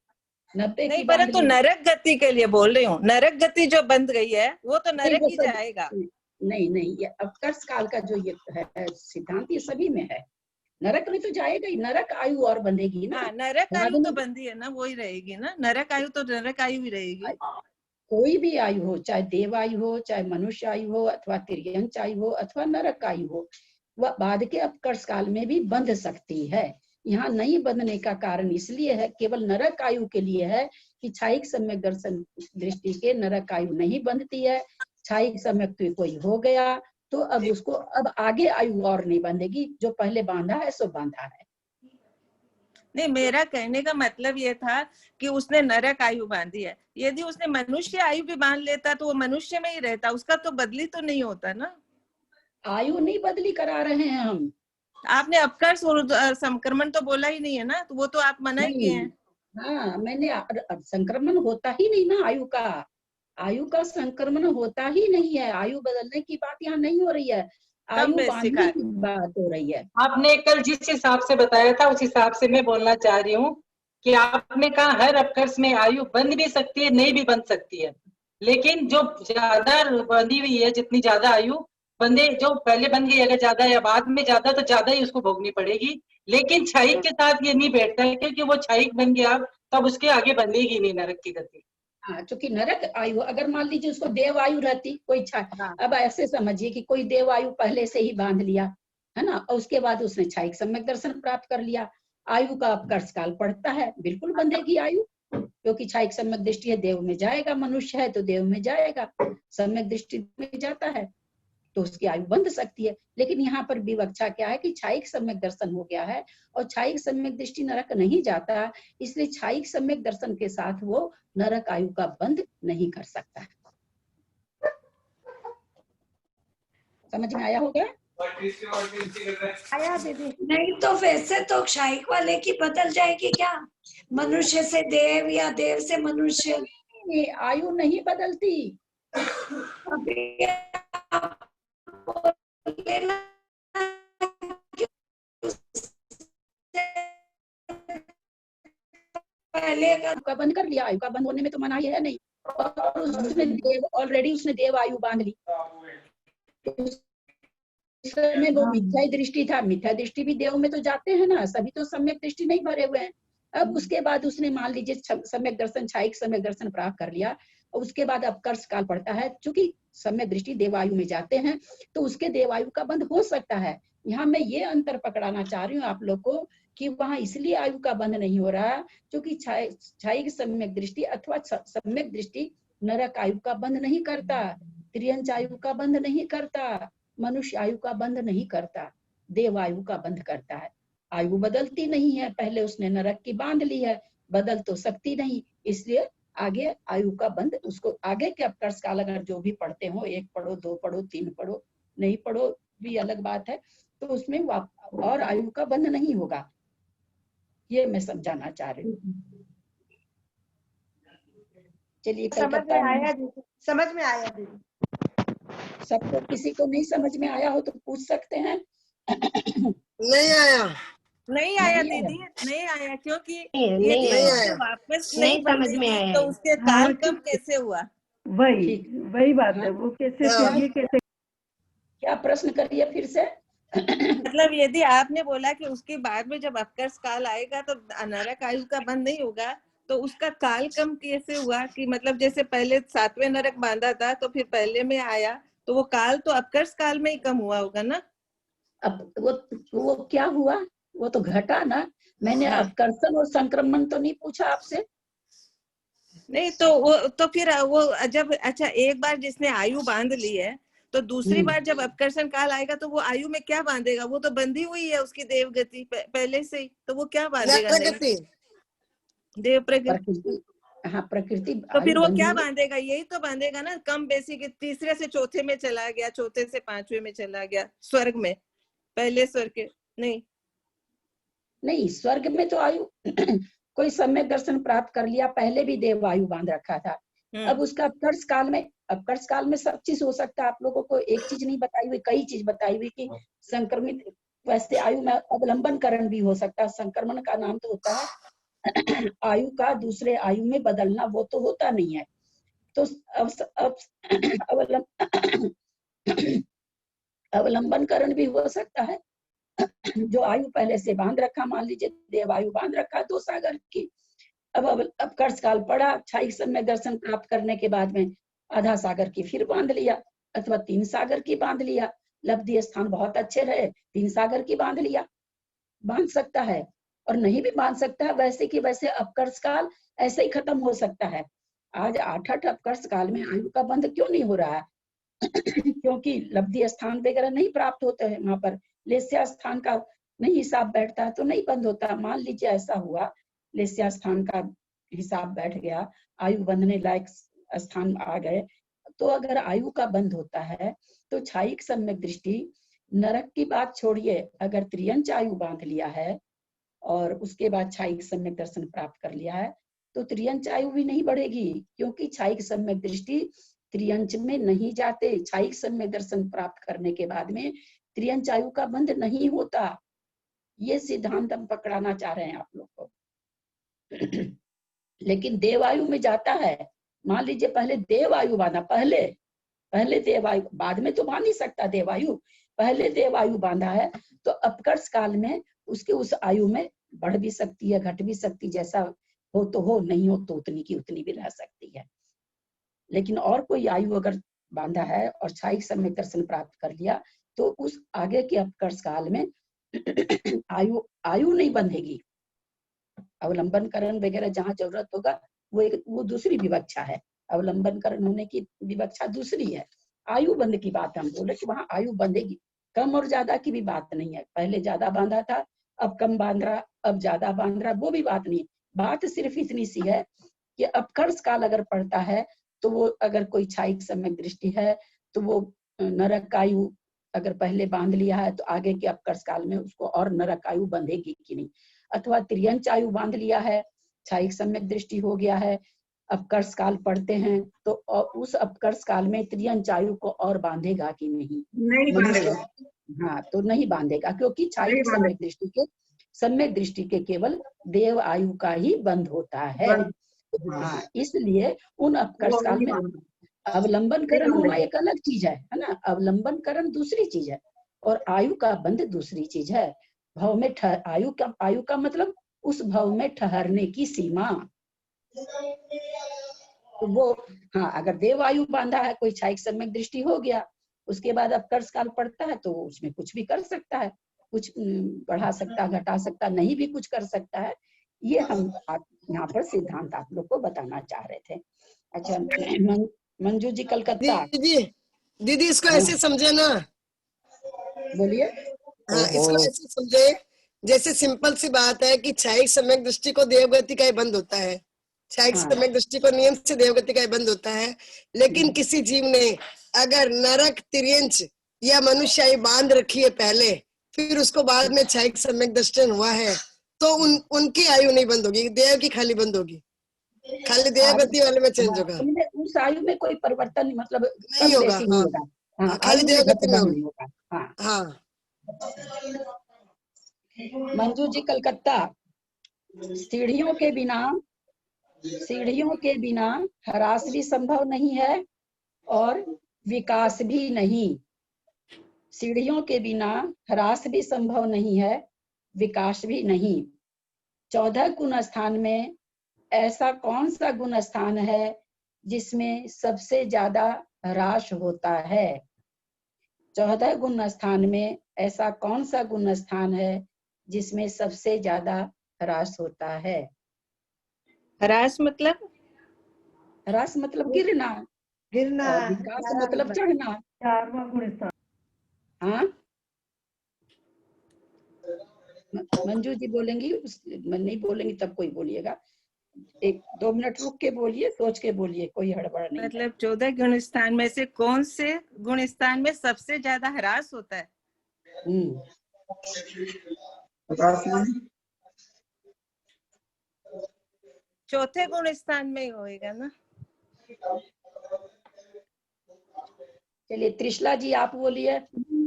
90 नहीं, की बांध परंतु ली। नरक गति के लिए बोल रही हूँ, नरक गति जो बंद गई है वो तो नरक ही जाएगा। नहीं, ये अपकर्ष काल का जो ये है सिद्धांत, ये सभी में है। नरक में तो जाएगा ही, नरक आयु और बंधेगी ना। नरक आयु तो बंधी है ना, वही रहेगी ना, नरक आयु तो नरक आयु ही रहेगी। कोई भी आयु हो, चाहे देव आयु हो, चाहे मनुष्य आयु हो, अथवा तिर्यंच आयु हो, अथवा नरक आयु हो, वह बाद के अपकर्ष काल में भी बंध सकती है। यहाँ नहीं बंधने का कारण इसलिए है, केवल नरक आयु के लिए है कि क्षायिक सम्यक दर्शन दृष्टि के नरक आयु नहीं बंधती है। क्षायिक सम्यक तो कोई हो गया तो अब उसको अब आगे आयु और नहीं बंधेगी, जो पहले बांधा है सो बांधा है। नहीं, मेरा कहने का मतलब ये था कि उसने नरक आयु बांधी है, यदि उसने मनुष्य आयु भी बांध लेता तो वो मनुष्य में ही रहता, उसका तो बदली तो नहीं होता ना। आयु नहीं बदली करा रहे हैं हम। आपने अपकर्ष और संक्रमण तो बोला ही नहीं है ना, तो वो तो आप मना ही किए हैं। हाँ, मैंने संक्रमण होता ही नहीं ना, आयु का संक्रमण होता ही नहीं है। आयु बदलने की बात यहाँ नहीं हो रही है, आयु बांधने की बात हो रही है। आपने कल जिस हिसाब से बताया था उस हिसाब से मैं बोलना चाह रही हूँ कि आपने कहा हर अपकर्ष में आयु बंध भी सकती है, नहीं भी बंध सकती है, लेकिन जो ज्यादा बंधी हुई है, जितनी ज्यादा आयु बंधे, जो पहले बन गई अगर ज्यादा या बाद में ज्यादा, तो ज्यादा ही उसको भोगनी पड़ेगी। लेकिन क्षायिक के साथ ये नहीं बैठता है, क्योंकि वो क्षायिक बन गया तब उसके आगे बंधेगी नहीं नरक की गति। हाँ, क्योंकि नरक आयु अगर मान लीजिए उसको देव आयु रहती कोई अब ऐसे समझिए कि कोई देव आयु पहले से ही बांध लिया है ना, और उसके बाद उसने क्षायिक सम्यक दर्शन प्राप्त कर लिया, आयु का अपकर्ष काल पड़ता है, बिल्कुल बंधेगी आयु, क्योंकि क्षायिक सम्यक दृष्टि है, देव में जाएगा, मनुष्य है तो देव में जाएगा, सम्यक दृष्टि में जाता है तो उसकी आयु बंध सकती है। लेकिन यहाँ पर विवक्षा क्या है कि क्षायिक सम्यक दर्शन हो गया है और क्षायिक सम्यक दृष्टि नरक नहीं जाता, इसलिए क्षायिक सम्यक दर्शन के साथ वो नरक आयु का बंध नहीं कर सकता। समझ में आया होगा? आया दीदी। नहीं तो वैसे तो क्षायिक वाले की बदल जाएगी क्या, मनुष्य से देव या देव से मनुष्य? आयु नहीं बदलती। पहले का बंद कर लिया, आयु का बंद होने में तो मनाही है नहीं, और उसने देव ऑलरेडी उसने देव आयु बांध ली, में वो मिथ्या दृष्टि था, मिथ्या दृष्टि भी देव में तो जाते हैं ना, सभी तो सम्यक दृष्टि नहीं भरे हुए हैं। अब उसके बाद उसने मान लीजिए सम्यक दर्शन, क्षायिक सम्यक दर्शन प्राप्त कर लिया, और उसके बाद अपकर्ष काल पड़ता है, चूंकि सम्यक दृष्टि देवायु में जाते हैं तो उसके देवायु का बंध हो सकता है। यहाँ मैं ये अंतर पकड़ाना चाह रही हूँ आप लोग को कि वहां इसलिए आयु का बंध नहीं हो रहा क्योंकि क्षायिक सम्यक दृष्टि अथवा सम्यक दृष्टि नरक आयु का बंध नहीं करता, त्रियंच आयु का बंध नहीं करता, मनुष्य आयु का बंध नहीं करता, देव आयु का बंध करता है। आयु बदलती नहीं है, पहले उसने नरक की बांध ली है, बदल तो सकती नहीं, इसलिए आगे आयु का बंध उसको आगे के अपकर्ष काल अगर जो भी पढ़ते हो, 1 पढ़ो 2 पढ़ो 3 पढ़ो, नहीं पढ़ो भी अलग बात है, तो उसमें और आयु का बंध नहीं होगा, ये मैं समझाना चाह रही हूँ। चलिए समझ में आया दीदी, समझ में आया दीदी। सबको किसी को नहीं समझ में आया हो तो पूछ सकते हैं। नहीं आया दीदी, नहीं आया, क्योंकि यदि वापस नहीं समझ में आया तो उसके काल कम कैसे हुआ? वही बात है, वो कैसे ये कैसे? क्या प्रश्न करिए फिर से? मतलब यदि आपने बोला कि उसके बाद में जब अपकर्ष काल आएगा तो नरक आयु का बंद नहीं होगा, तो उसका काल कम कैसे हुआ? कि मतलब जैसे पहले 7वें नरक बांधा था तो फिर पहले में आया, तो वो काल तो अपकर्ष काल में ही कम हुआ होगा ना? अब वो क्या हुआ, वो तो घटा ना। मैंने अपकर्षण और संक्रमण तो नहीं पूछा आपसे। नहीं तो वो तो फिर वो जब अच्छा एक बार जिसने आयु बांध ली है तो दूसरी बार जब अपकर्षण काल आएगा तो वो आयु में क्या बांधेगा? वो तो बंधी हुई है उसकी देव गति पहले से ही, तो वो क्या बांधेगा? देव प्रकृति। हाँ, प्रकृति। तो फिर वो क्या बांधेगा? यही तो बांधेगा ना, कम बेसी के तीसरे से चौथे में चला गया, चौथे से 5वें में चला गया, स्वर्ग में, पहले स्वर्ग के नहीं स्वर्ग में तो आयु कोई सम्यक दर्शन प्राप्त कर लिया, पहले भी देव आयु बांध रखा था। अब उसका अपकर्ष काल में सब चीज हो सकता है। आप लोगों को एक चीज नहीं बताई हुई, कई चीज बताई हुई कि संक्रमित वैसे आयु में अवलंबन करण भी हो सकता है। संक्रमण का नाम तो होता है आयु का दूसरे आयु में बदलना, वो तो होता नहीं है। तो अवलंबन करण भी हो सकता है। जो आयु पहले से बांध रखा, मान लीजिए देव आयु बांध रखा 2 सागर की, अब अपकर्ष काल पड़ा, क्षायिक सम्यक दर्शन प्राप्त करने के बाद में आधा सागर की फिर बांध लिया अथवा 3 सागर की बांध लिया, लब्धि स्थान बहुत अच्छे रहे, 3 सागर की बांध लिया, बांध सकता है। और नहीं भी बांध सकता है, वैसे की वैसे अपकर्ष काल ऐसे ही खत्म हो सकता है। आज 8 अपकर्ष काल में आयु का बंध क्यों नहीं हो रहा है? क्योंकि लब्धि स्थान वगैरह नहीं प्राप्त होते हैं, वहां पर लेस्या स्थान का नहीं हिसाब बैठता है तो नहीं बंद होता। मान लीजिए ऐसा हुआ, लेस्या स्थान का हिसाब बैठ गया, आयु बंधने लायक स्थान आ गए, तो अगर आयु का बंध होता है तो छायिक सम्यक दृष्टि, नरक की बात छोड़िए, अगर त्रियंच आयु बांध लिया है और उसके बाद छायिक सम्यक दर्शन प्राप्त कर लिया है तो त्रियंच आयु भी नहीं बढ़ेगी, क्योंकि छायिक सम्यक दृष्टि त्रियंच में नहीं जाते। छायिक सम्यक दर्शन प्राप्त करने के बाद में त्रियंच आयु का बंध नहीं होता। ये सिद्धांत हम पकड़ाना चाह रहे हैं आप लोग को। लेकिन देवायु में जाता है। मान लीजिए पहले देवायु बांधा, पहले देवायु, बाद में तो बांध नहीं सकता देवायु, पहले देवायु बांधा है तो अपकर्ष काल में उसके उस आयु में बढ़ भी सकती है, घट भी सकती, जैसा हो तो हो, नहीं हो तो उतनी की उतनी भी रह सकती है। लेकिन और कोई आयु अगर बांधा है और छायिक सम्यक दर्शन प्राप्त कर लिया तो उस आगे के अपकर्ष काल में आयु नहीं बंधेगी। अवलंबन करण वगैरह जहाँ जरूरत होगा वो दूसरी विवक्षा है, अवलंबन करण होने की विवक्षा दूसरी है। आयु बंध की बात हम बोले कि वहां आयु बंधेगी, कम और ज्यादा की भी बात नहीं है। पहले ज्यादा बांधा था, अब कम बांध रहा, अब ज्यादा बांध रहा, वो भी बात नहीं। बात सिर्फ इतनी सी है कि अपकर्ष काल अगर पड़ता है तो वो अगर कोई छायिक सम्यक दृष्टि है तो वो नरक आयु अगर पहले बांध लिया है तो आगे के अपकर्ष काल में उसको और नरक आयु बंधेगी कि नहीं। अथवा त्रियंच आयु बांध लिया है, छायिक सम्यक दृष्टि हो गया है, अपकर्ष काल पढ़ते हैं तो उस अपकर्ष काल में त्रियंच आयु को और बांधेगा कि नहीं बांधेगा। हाँ, तो नहीं बांधेगा, क्योंकि छायिक सम्यक दृष्टि के केवल देव आयु का ही बंध होता है। हाँ, इसलिए उन अपकर्ष काल में अवलंबन करण होना एक अलग चीज है ना, अवलंबन करण दूसरी चीज है और आयु का बंध दूसरी चीज है। भव में आयु का मतलब उस भव में ठहरने की सीमा। तो वो हाँ, अगर देव आयु बांधा है, कोई छायिक सम्यक दृष्टि हो गया, उसके बाद अपकर्ष काल पड़ता है तो उसमें कुछ भी कर सकता है, कुछ बढ़ा सकता, घटा सकता, नहीं भी कुछ कर सकता है। ये हम यहाँ पर सिद्धांत आप लोग को बताना चाह रहे थे। अच्छा, मंजू जी कलकत्ता। दीदी इसको ऐसे समझे ना, बोलिए। हाँ, इसको ऐसे समझे जैसे सिंपल सी बात है कि छायिक सम्यक दृष्टि को देवगति का ही बंद होता है, छायिक सम्यक दृष्टि को नियम से देवगति का ही बंद होता है। लेकिन किसी जीव ने अगर नरक, तिर्यंच या मनुष्य बांध रखी है पहले, फिर उसको बाद में छायिक सम्यक दर्शन हुआ है तो उनकी आयु नहीं बंद होगी, देव की खाली बंद होगी, खाली देवगति वाले में चेंज होगा। उस आयु में कोई परिवर्तन मतलब नहीं होगा। हाँ, खाली देवगति में होगा। हाँ। मंजू जी कलकत्ता, सीढ़ियों के बिना ह्रास भी संभव नहीं है और विकास भी नहीं। सीढ़ियों के बिना ह्रास भी संभव नहीं है, विकास भी नहीं। 14 गुण स्थान में ऐसा कौन सा गुण स्थान है जिसमें सबसे ज्यादा ह्रास होता है? 14 गुण स्थान में ऐसा कौन सा गुण स्थान है जिसमें सबसे ज्यादा ह्रास होता है? ह्रास मतलब गिरना, गिरना, विकास मतलब चढ़ना। 4वां गुण स्थान। हाँ, मंजू जी बोलेंगी, मैं नहीं बोलेंगी तब कोई बोलिएगा। 1-2 मिनट रुक के बोलिए, सोच के बोलिए, कोई हड़बड़ नहीं। मतलब 14 गुण स्थान में से कौन से गुण स्थान में सबसे ज्यादा ह्रास होता है? चौथे गुण स्थान में ही होएगा ना। चलिए त्रिशला जी आप बोलिए।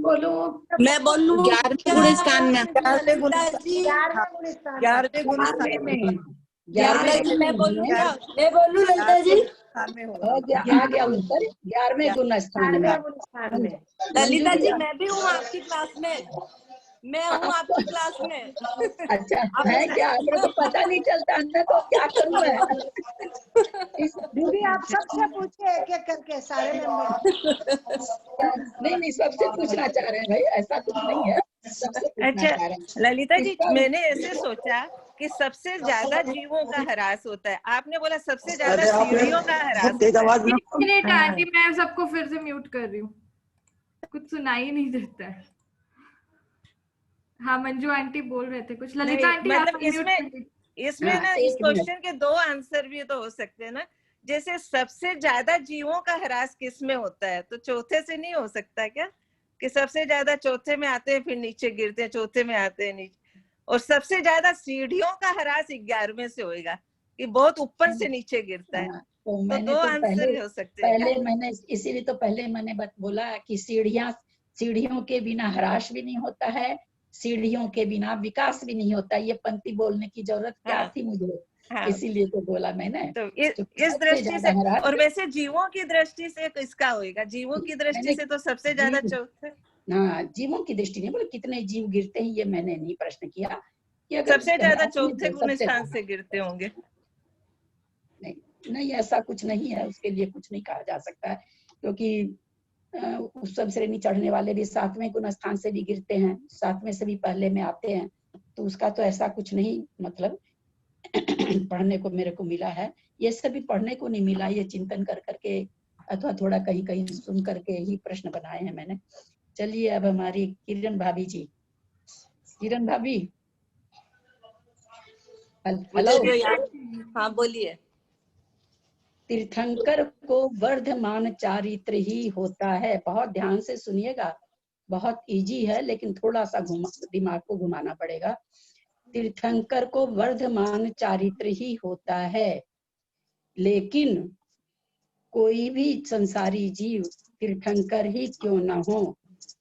बोलो। मैं बोलूं? 11वें गुण स्थान में। 11वें गुण स्थान में। 11वें मैं बोलूं क्या? मैं बोलूं ललिता जी? आ गया उत्तर 11वें गुण स्थान में। ललिता जी मैं भी हूँ आपकी क्लास में। मैं हूँ आपकी क्लास में। अच्छा है क्या? मेरे को पता नहीं चलता ना, तो क्या करूँ मैं? दीदी आप सबसे पूछिए एक एक करके सारे मेंबर। नहीं सबसे पूछना चाह रहे हैं भाई, ऐसा कुछ नहीं है, सबसे पूछना अच्छा चाह रहे हैं। ललिता जी, इसका मैंने ऐसे सोचा कि सबसे ज्यादा जीवों का ह्रास होता है, आपने बोला सबसे ज्यादा सीढ़ियों का ह्रास होता है। एक मिनट आंटी, मैं सबको फिर से म्यूट कर रही हूँ, कुछ सुनाई नहीं देता है। हाँ मंजू आंटी बोल रहे थे कुछ। ललिता आंटी आप मतलब इसमें हाँ, ना एक इस क्वेश्चन के दो आंसर भी तो हो सकते हैं ना। जैसे सबसे ज्यादा जीवों का ह्रास किस में होता है, तो चौथे से नहीं हो सकता क्या? कि सबसे ज्यादा चौथे में आते हैं, फिर नीचे गिरते हैं, चौथे में आते हैं नीचे। और सबसे ज्यादा सीढ़ियों का ह्रास 11वें से होएगा, कि बहुत ऊपर से नीचे गिरता है। तो मैंने दो तो आंसर हो सकते हैं। पहले मैंने इसीलिए तो पहले मैंने बोला कि सीढ़ियों के बिना ह्रास भी नहीं होता है, सीढ़ियों के बिना विकास भी नहीं होता। ये पंक्ति बोलने की जरूरत क्या थी मुझे? इसीलिए तो बोला मैंने। तो इस दृष्टि से, और वैसे जीवों की दृष्टि से किसका होएगा? जीवों की दृष्टि से तो सबसे ज्यादा चौथे। हाँ, जीवों की दृष्टि नहीं बोले, कितने जीव गिरते हैं ये मैंने नहीं प्रश्न किया कि अगर सबसे ज्यादा चौथे गुण स्थान से गिरते होंगे। नहीं ऐसा कुछ नहीं है, उसके लिए कुछ नहीं कहा जा सकता है, क्योंकि उत्सव श्रेणी चढ़ने वाले भी 7वें गुण स्थान से भी गिरते हैं, 7वें से भी पहले में आते हैं, तो उसका तो ऐसा कुछ नहीं मतलब पढ़ने को मेरे को मिला है। ये सभी पढ़ने को नहीं मिला, ये चिंतन कर करके अथवा थोड़ा कहीं कहीं सुन करके ही प्रश्न बनाए हैं मैंने। चलिए अब हमारी किरण भाभी जी। किरण भाभी हेलो। हाँ बोलिए। तीर्थंकर को वर्धमान चारित्र ही होता है। बहुत ध्यान से सुनिएगा, बहुत इजी है लेकिन थोड़ा सा दिमाग को घुमाना पड़ेगा। तीर्थंकर को वर्धमान चारित्र ही होता है, लेकिन कोई भी संसारी जीव तीर्थंकर ही क्यों न हो,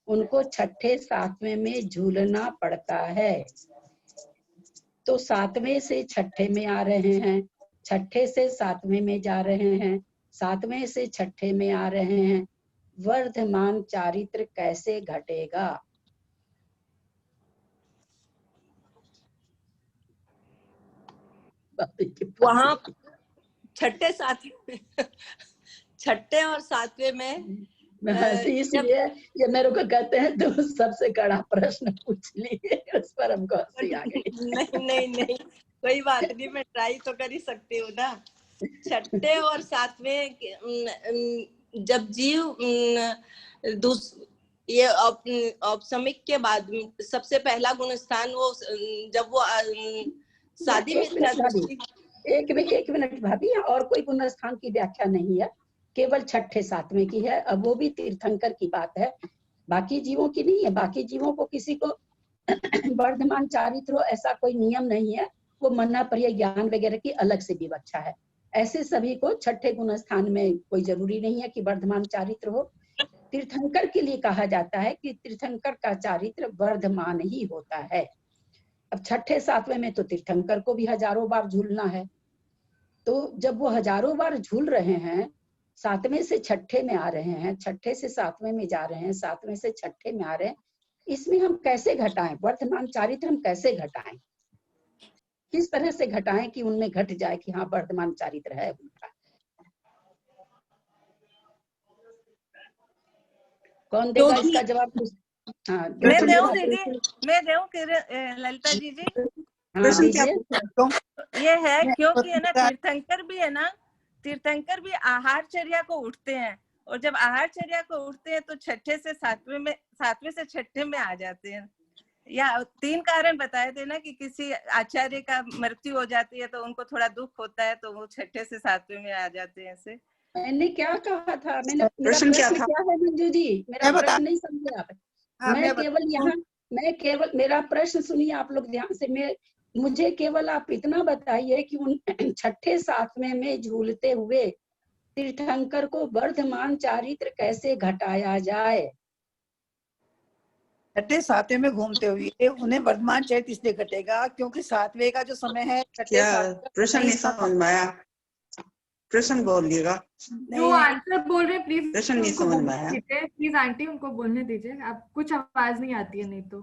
उनको 6ठे 7वें में झूलना पड़ता है। तो 7वें से 6ठे में आ रहे हैं, 6ठे से 7वें में जा रहे हैं, 7वें से 6ठे में आ रहे हैं, वर्धमान चारित्र कैसे घटेगा? वहाँ 6ठे 7वें 6ठे और 7वें में इसलिए ये मेरे को कहते हैं तुम सबसे कड़ा प्रश्न पूछ लिए, उस पर हमको हंसी आ गई। नहीं कोई बात नहीं, मैं ट्राई तो कर ही सकती हूँ ना। 6ठे और 7वें जब जीव ये औपसमिक के बाद सबसे पहला गुण स्थान वो जब वो शादी में एक मिनट भाभी, और कोई गुण स्थान की व्याख्या नहीं है, केवल 6ठे 7वें की है। अब वो भी तीर्थंकर की बात है, बाकी जीवों की नहीं है। बाकी जीवों को किसी को वर्धमान चारित्र ऐसा कोई नियम नहीं है, वो मन्ना प्रिय ज्ञान वगैरह की अलग से विवक्षा है। ऐसे सभी को 6ठे गुण स्थान में कोई जरूरी नहीं है कि वर्धमान चारित्र हो। तीर्थंकर के लिए कहा जाता है कि तीर्थंकर का चारित्र वर्धमान ही होता है। अब 6ठे 7वें में तो तीर्थंकर को भी हजारों बार झूलना है, तो जब वो हजारों बार झूल रहे हैं, 7वें से 6ठे में आ रहे हैं, 6ठे से 7वें में जा रहे हैं, 7वें से 6ठे में आ रहे हैं, इसमें हम कैसे घटाएं? वर्धमान चारित्र हम कैसे घटाएं? किस तरह से घटाएं कि उनमें घट जाए कि हाँ वर्धमान चारित्र है उनका? कौन देगा इसका जवाब? हाँ, मैं देऊं ललिता जी ये है क्योंकि है ना, तीर्थंकर भी है ना, तीर्थंकर भी आहारचर्या को उठते हैं, और जब आहारचर्या को उठते हैं तो 6ठे से 7वें से 6ठे में आ जाते हैं। या 3 कारण बताए थे ना कि किसी आचार्य का मृत्यु हो जाती है तो उनको थोड़ा दुख होता है, तो वो 6ठे से 7वें में आ जाते हैं। ऐसे मैंने क्या कहा था? मेरा प्रश्न क्या है मंजू जी? मेरा प्रश्न नहीं समझे आप? मैं केवल मेरा प्रश्न सुनिए आप लोग ध्यान से। मुझे केवल आप इतना बताइए कि उन 6ठे 7वें में झूलते हुए तीर्थंकर को वर्धमान चारित्र कैसे घटाया जाए? 6ठे 7वें में घूमते हुए उन्हें वर्धमान चरित्र इसलिए घटेगा क्योंकि 7वें का जो समय है, प्रश्न नहीं समझ में आया, प्रश्न बोलिएगा। जो आंसर बोल रहे प्लीज, प्रश्न नहीं समझ में आया। प्लीज आंटी उनको बोलने दीजिए, आप कुछ आवाज नहीं आती है नहीं तो।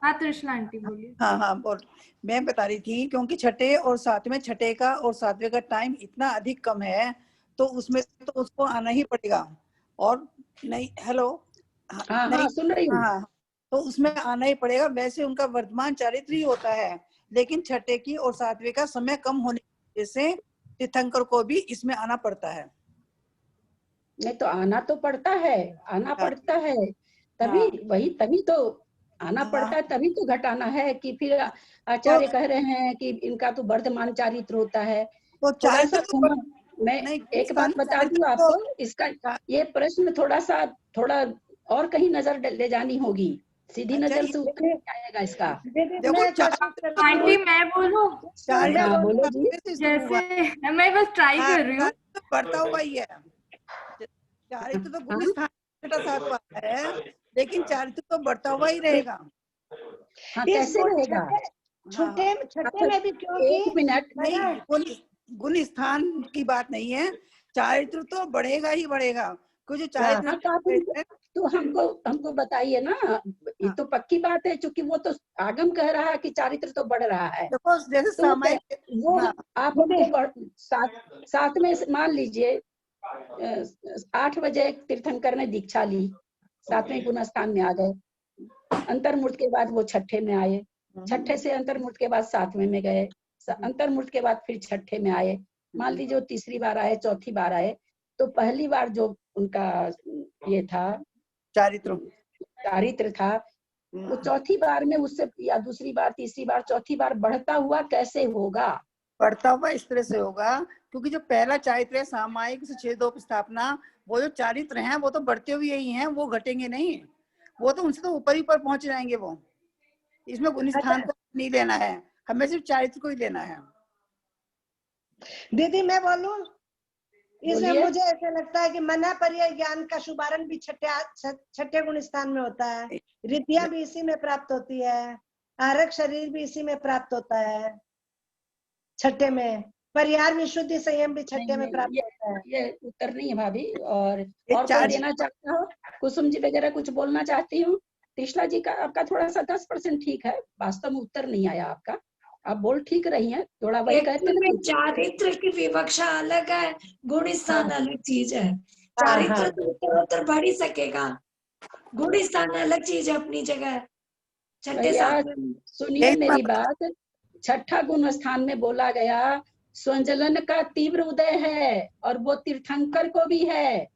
हाँ त्रिशला आंटी बोलिए। हाँ हाँ बोल। मैं बता रही थी क्योंकि छठे और सातवें, छठे का और सातवें का टाइम इतना अधिक कम है तो उसमें तो उसको आना ही पड़ेगा। और नहीं, हेलो, हाँ नहीं, हाँ सुन रही हूँ। हाँ, तो उसमें आना ही पड़ेगा। वैसे उनका वर्तमान चारित्र ही होता है, लेकिन छठे की और सातवें का समय कम होने की वजह से तीर्थंकर को भी इसमें आना पड़ता है। नहीं तो आना तो पड़ता है, आना हाँ। पड़ता है तभी, हाँ। वही तभी तो आना हाँ। पड़ता है, तभी तो घटाना है कि फिर आचार्य कह रहे हैं कि इनका तो वर्धमान चारित्र होता है। तो थोड़ा सा चारित्र तो मैं नहीं, एक बात बता चारित्र दूं तो आपको, इसका ये प्रश्न थोड़ा और कहीं नजर ले जानी होगी, सीधी अच्छा, नजर से उत्तर नहीं आएगा इसका। देखो आंटी मैं बोलूं? हाँ बोलो जी। जैसे मैं बस ट्राई कर रही हूँ। तो बढ़ता हुआ ही है। चारित्र तो गुण स्थान छठा सातवां है, लेकिन चारित्र तो बढ़ता हुआ ही रहेगा। हाँ कैसे रहेगा? छठे में भी क्योंकि एक मिनट, नहीं, गुण स्थान की बात नहीं है, चारित्र तो बढ़ेगा ही बढ़ेगा। कुछ जो चारित्र हाँ, तो हमको बताइए ना, ये तो पक्की बात है, क्योंकि वो तो आगम कह रहा है कि चारित्र तो बढ़ रहा है। देखो जैसे तो सामायिक, वो हाँ, आप हमको साथ में मान लीजिए 8 बजे तीर्थंकर ने दीक्षा ली, 7वें गुण स्थान में आ गए, अंतर्मुठ के बाद वो छठे में आए, छठे से अंतर्मुठ के बाद 7वें में गए, अंतर्मुठ के बाद फिर छठे में आए। मान लीजिए वो तीसरी बार आए, चौथी बार आए, तो पहली बार जो उनका ये था चारित्र था, वो चौथी बार में उससे या दूसरी बार, तीसरी बार, चौथी बार बढ़ता हुआ कैसे होगा? बढ़ता हुआ इस तरह से होगा क्योंकि जो पहला चारित्र है सामायिक से छेदोपस्थापना, वो जो चारित्र हैं वो तो बढ़ते हुए ही हैं, वो घटेंगे नहीं, वो तो उनसे तो ऊपर ही ऊपर पहुंच जाएंगे वो। इसमें गुण स्थान को नहीं लेना है, हमें सिर्फ चारित्र को ही लेना है। दीदी मैं बोलूं, इसमें बोलिए। मुझे ऐसा लगता है कि मना पर्याय ज्ञान का शुभारंभ भी छठे गुण स्थान में होता है, रिद्धियां भी इसी में प्राप्त होती है, आरक शरीर भी इसी में प्राप्त होता है, छठे में परिहार विशुद्धि संयम भी छठे में प्राप्त होता है। ये उत्तर नहीं है भाभी। और कोई देना चाहता हो? कुसुम जी वगैरह कुछ बोलना चाहती हूँ? त्रिशला जी का आपका थोड़ा सा 10% ठीक है, वास्तव में उत्तर नहीं आया आपका, आप बोल ठीक रही हैं, थोड़ा वही कहते हैं ना, चारित्र की विवक्षा अलग है, गुण स्थान अलग चीज है। चारित्र तो उत्तरोत्तर बढ़ ही सकेगा, गुण स्थान अलग चीज है अपनी जगह। छठे सातवें में सुनिए मेरी बात, छठा गुण स्थान में बोला गया स्वंजलन का तीव्र उदय है, और वो तीर्थंकर को भी है।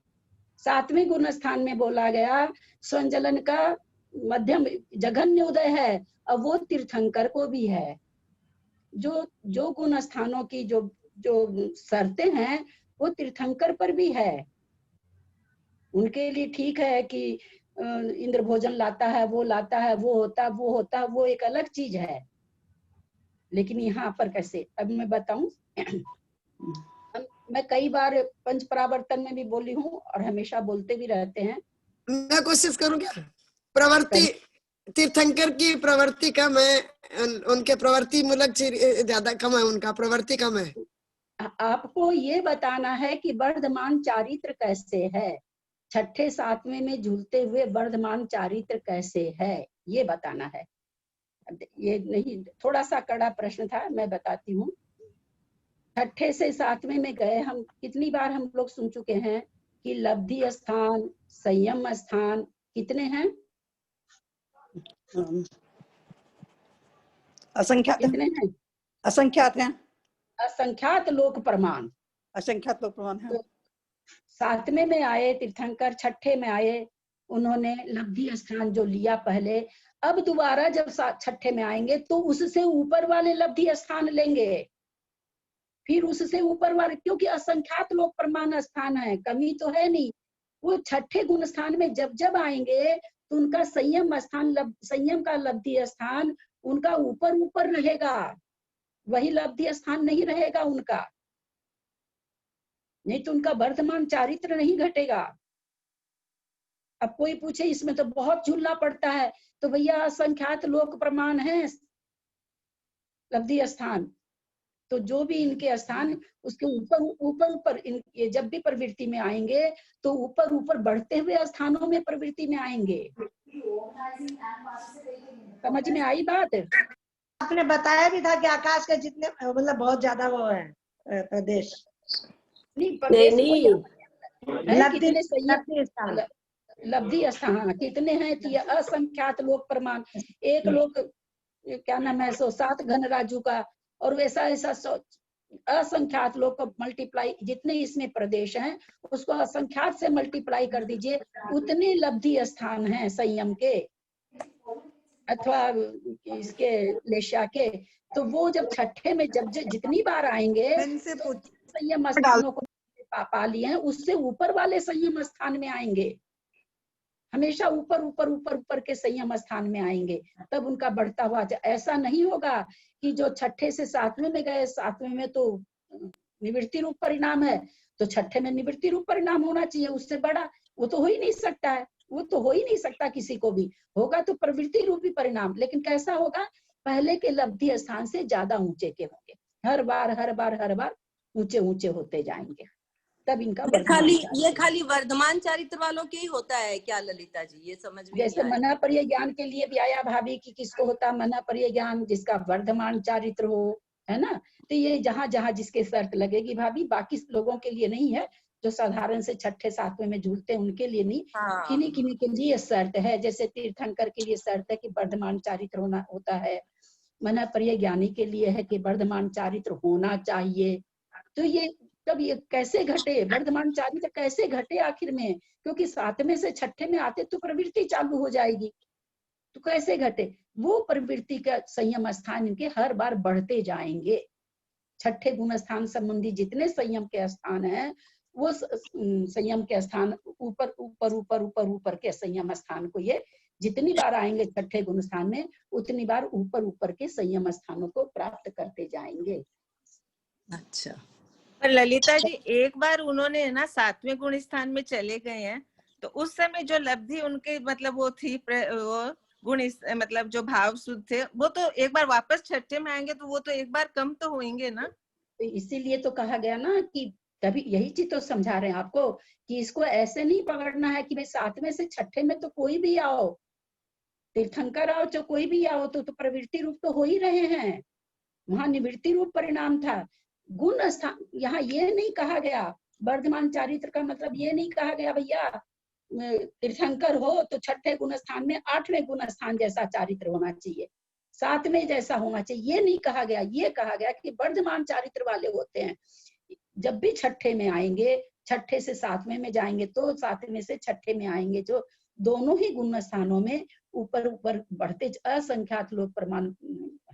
7वें गुण स्थान में बोला गया स्वंजलन का मध्यम जघन्य उदय है, और वो तीर्थंकर को भी है। जो गुण स्थानों की जो शर्तें हैं वो तीर्थंकर पर भी है। उनके लिए ठीक है कि इंद्र भोजन लाता है, वो लाता है, वो होता, वो एक अलग चीज है, लेकिन यहाँ पर कैसे? अब मैं बताऊं, मैं कई बार पंच परावर्तन में भी बोली हूँ और हमेशा बोलते भी रहते हैं। मैं कोशिश करूं क्या? प्रवृत्ति, तीर्थंकर की प्रवृत्ति कम है, उनके प्रवृत्ति मूलक ज्यादा कम है, उनका प्रवृत्ति कम है। आपको ये बताना है कि वर्धमान चारित्र कैसे है, छठे सातवें में झूलते हुए वर्धमान चारित्र कैसे है, ये बताना है। ये नहीं, थोड़ा सा कड़ा प्रश्न था, मैं बताती हूँ। छठे से सातवें में गए, हम कितनी बार हम लोग सुन चुके हैं कि लब्धि स्थान, संयम स्थान कितने हैं? असंख्यात कितने हैं? असंख्यात हैं, असंख्यात लोक प्रमाण, असंख्यात लोक प्रमाण है। तो 7वें में आए तीर्थंकर, छठे में आए, उन्होंने लब्धि स्थान जो लिया पहले, अब दोबारा जब छठे में आएंगे तो उससे ऊपर वाले लब्धि स्थान लेंगे, फिर उससे ऊपर वाले, क्योंकि असंख्यात लोक प्रमाण स्थान है, कमी तो है नहीं। वो छठे गुण स्थान में जब जब आएंगे तो उनका संयम स्थान, संयम का लब्धि स्थान उनका ऊपर ऊपर रहेगा, वही लब्धि स्थान नहीं रहेगा उनका, नहीं तो उनका वर्धमान चारित्र नहीं घटेगा। अब कोई पूछे इसमें तो बहुत झूलना पड़ता है, तो भैया असंख्यात लोक प्रमाण है लब्धि स्थान, तो जो भी इनके स्थान उसके ऊपर ऊपर ऊपर ये जब भी प्रवृत्ति में आएंगे तो ऊपर ऊपर बढ़ते हुए स्थानों में प्रवृत्ति में आएंगे। समझ में आई बात? आपने बताया भी था कि आकाश के जितने मतलब बहुत ज्यादा वो है प्रदेश नहीं, प्रदेश नहीं है लब्धि कितने संयम लब्धि स्थान लब्धि स्थान कितने हैं कि असंख्यात लोक प्रमाण। एक लोक क्या नाम है 107 घन राजू का, और वैसा ऐसा असंख्यात लोग को मल्टीप्लाई, जितने इसमें प्रदेश हैं उसको असंख्यात से मल्टीप्लाई कर दीजिए, उतने लब्धि स्थान हैं संयम के अथवा इसके लेशा के। तो वो जब छठे में जब जितनी बार आएंगे तो संयम स्थानों को पा लिए हैं, उससे ऊपर वाले संयम स्थान में आएंगे, हमेशा ऊपर ऊपर ऊपर ऊपर के संयम स्थान में आएंगे, तब उनका बढ़ता हुआ। ऐसा नहीं होगा कि जो छठे से सातवें में गए, सातवें में तो निवृत्ति रूप परिणाम है तो छठे में निवृत्ति रूप परिणाम होना चाहिए, उससे बड़ा वो तो हो ही नहीं सकता है, वो तो हो ही नहीं सकता किसी को भी। होगा तो प्रवृत्ति रूपी परिणाम, लेकिन कैसा होगा, पहले के लब्धि स्थान से ज्यादा ऊंचे के होंगे, हर बार ऊंचे ऊंचे होते जाएंगे, तब इनका ये खाली वर्धमान चारित्र वालों के ही होता है क्या ललिता जी? ये समझ में जैसे मना परिय ज्ञान के लिए भी आया भाभी कि किसको होता है मना परिय ज्ञान, जिसका वर्धमान चारित्र हो, है ना। तो ये जहाँ जहाँ जिसके शर्त लगेगी भाभी, बाकी लोगों के लिए नहीं है, जो साधारण से छठे सातवें में झूलते हैं उनके लिए नहीं, किन्हीं किन्हीं के लिए शर्त है। जैसे तीर्थंकर के लिए शर्त है कि वर्धमान चारित्र होना होता है, मना परिय ज्ञानी के लिए है कि वर्धमान चारित्र होना चाहिए। तो ये तब ये कैसे घटे, वर्धमान चारित्र कैसे घटे आखिर में, क्योंकि सातवें से छठे में आते तो प्रवृत्ति चालू हो जाएगी, तो कैसे घटे, वो प्रवृत्ति का संयम स्थान इनके हर बार बढ़ते जाएंगे। छठे गुण स्थान संबंधी जितने संयम के स्थान हैं, वो संयम के स्थान ऊपर ऊपर ऊपर ऊपर ऊपर के संयम स्थान को ये जितनी बार आएंगे छठे गुण स्थान में, उतनी बार ऊपर ऊपर के संयम स्थानों को प्राप्त करते जाएंगे। अच्छा, पर ललिता जी एक बार उन्होंने है ना सातवें गुण स्थान में चले गए हैं, तो उस समय जो लब्धि उनके मतलब वो थी, वो गुण मतलब जो भाव शुद्ध थे, वो तो एक बार वापस छठे में आएंगे तो वो तो एक बार कम तो होंगे ना। तो इसीलिए तो कहा गया ना कि तभी यही चीज तो समझा रहे हैं आपको कि इसको ऐसे नहीं पकड़ना है कि भाई सातवें से छठे में तो कोई भी आओ, तीर्थंकर आओ तो कोई भी आओ तो प्रवृत्ति रूप तो हो ही रहे हैं, वहां निवृत्ति रूप परिणाम था। गुण स्थान यहाँ ये नहीं कहा गया, वर्धमान चारित्र का मतलब ये नहीं कहा गया भैया तीर्थंकर हो तो छठे गुण स्थान में आठवें गुण स्थान जैसा चारित्र होना चाहिए, सातवें जैसा होना चाहिए, ये नहीं कहा गया। ये कहा गया कि वर्धमान चारित्र वाले होते हैं, जब भी छठे में आएंगे, छठे से सातवें में जाएंगे तो सातवें से छठे में आएंगे, जो दोनों ही गुण स्थानों में ऊपर ऊपर बढ़ते असंख्यात लोग प्रमाण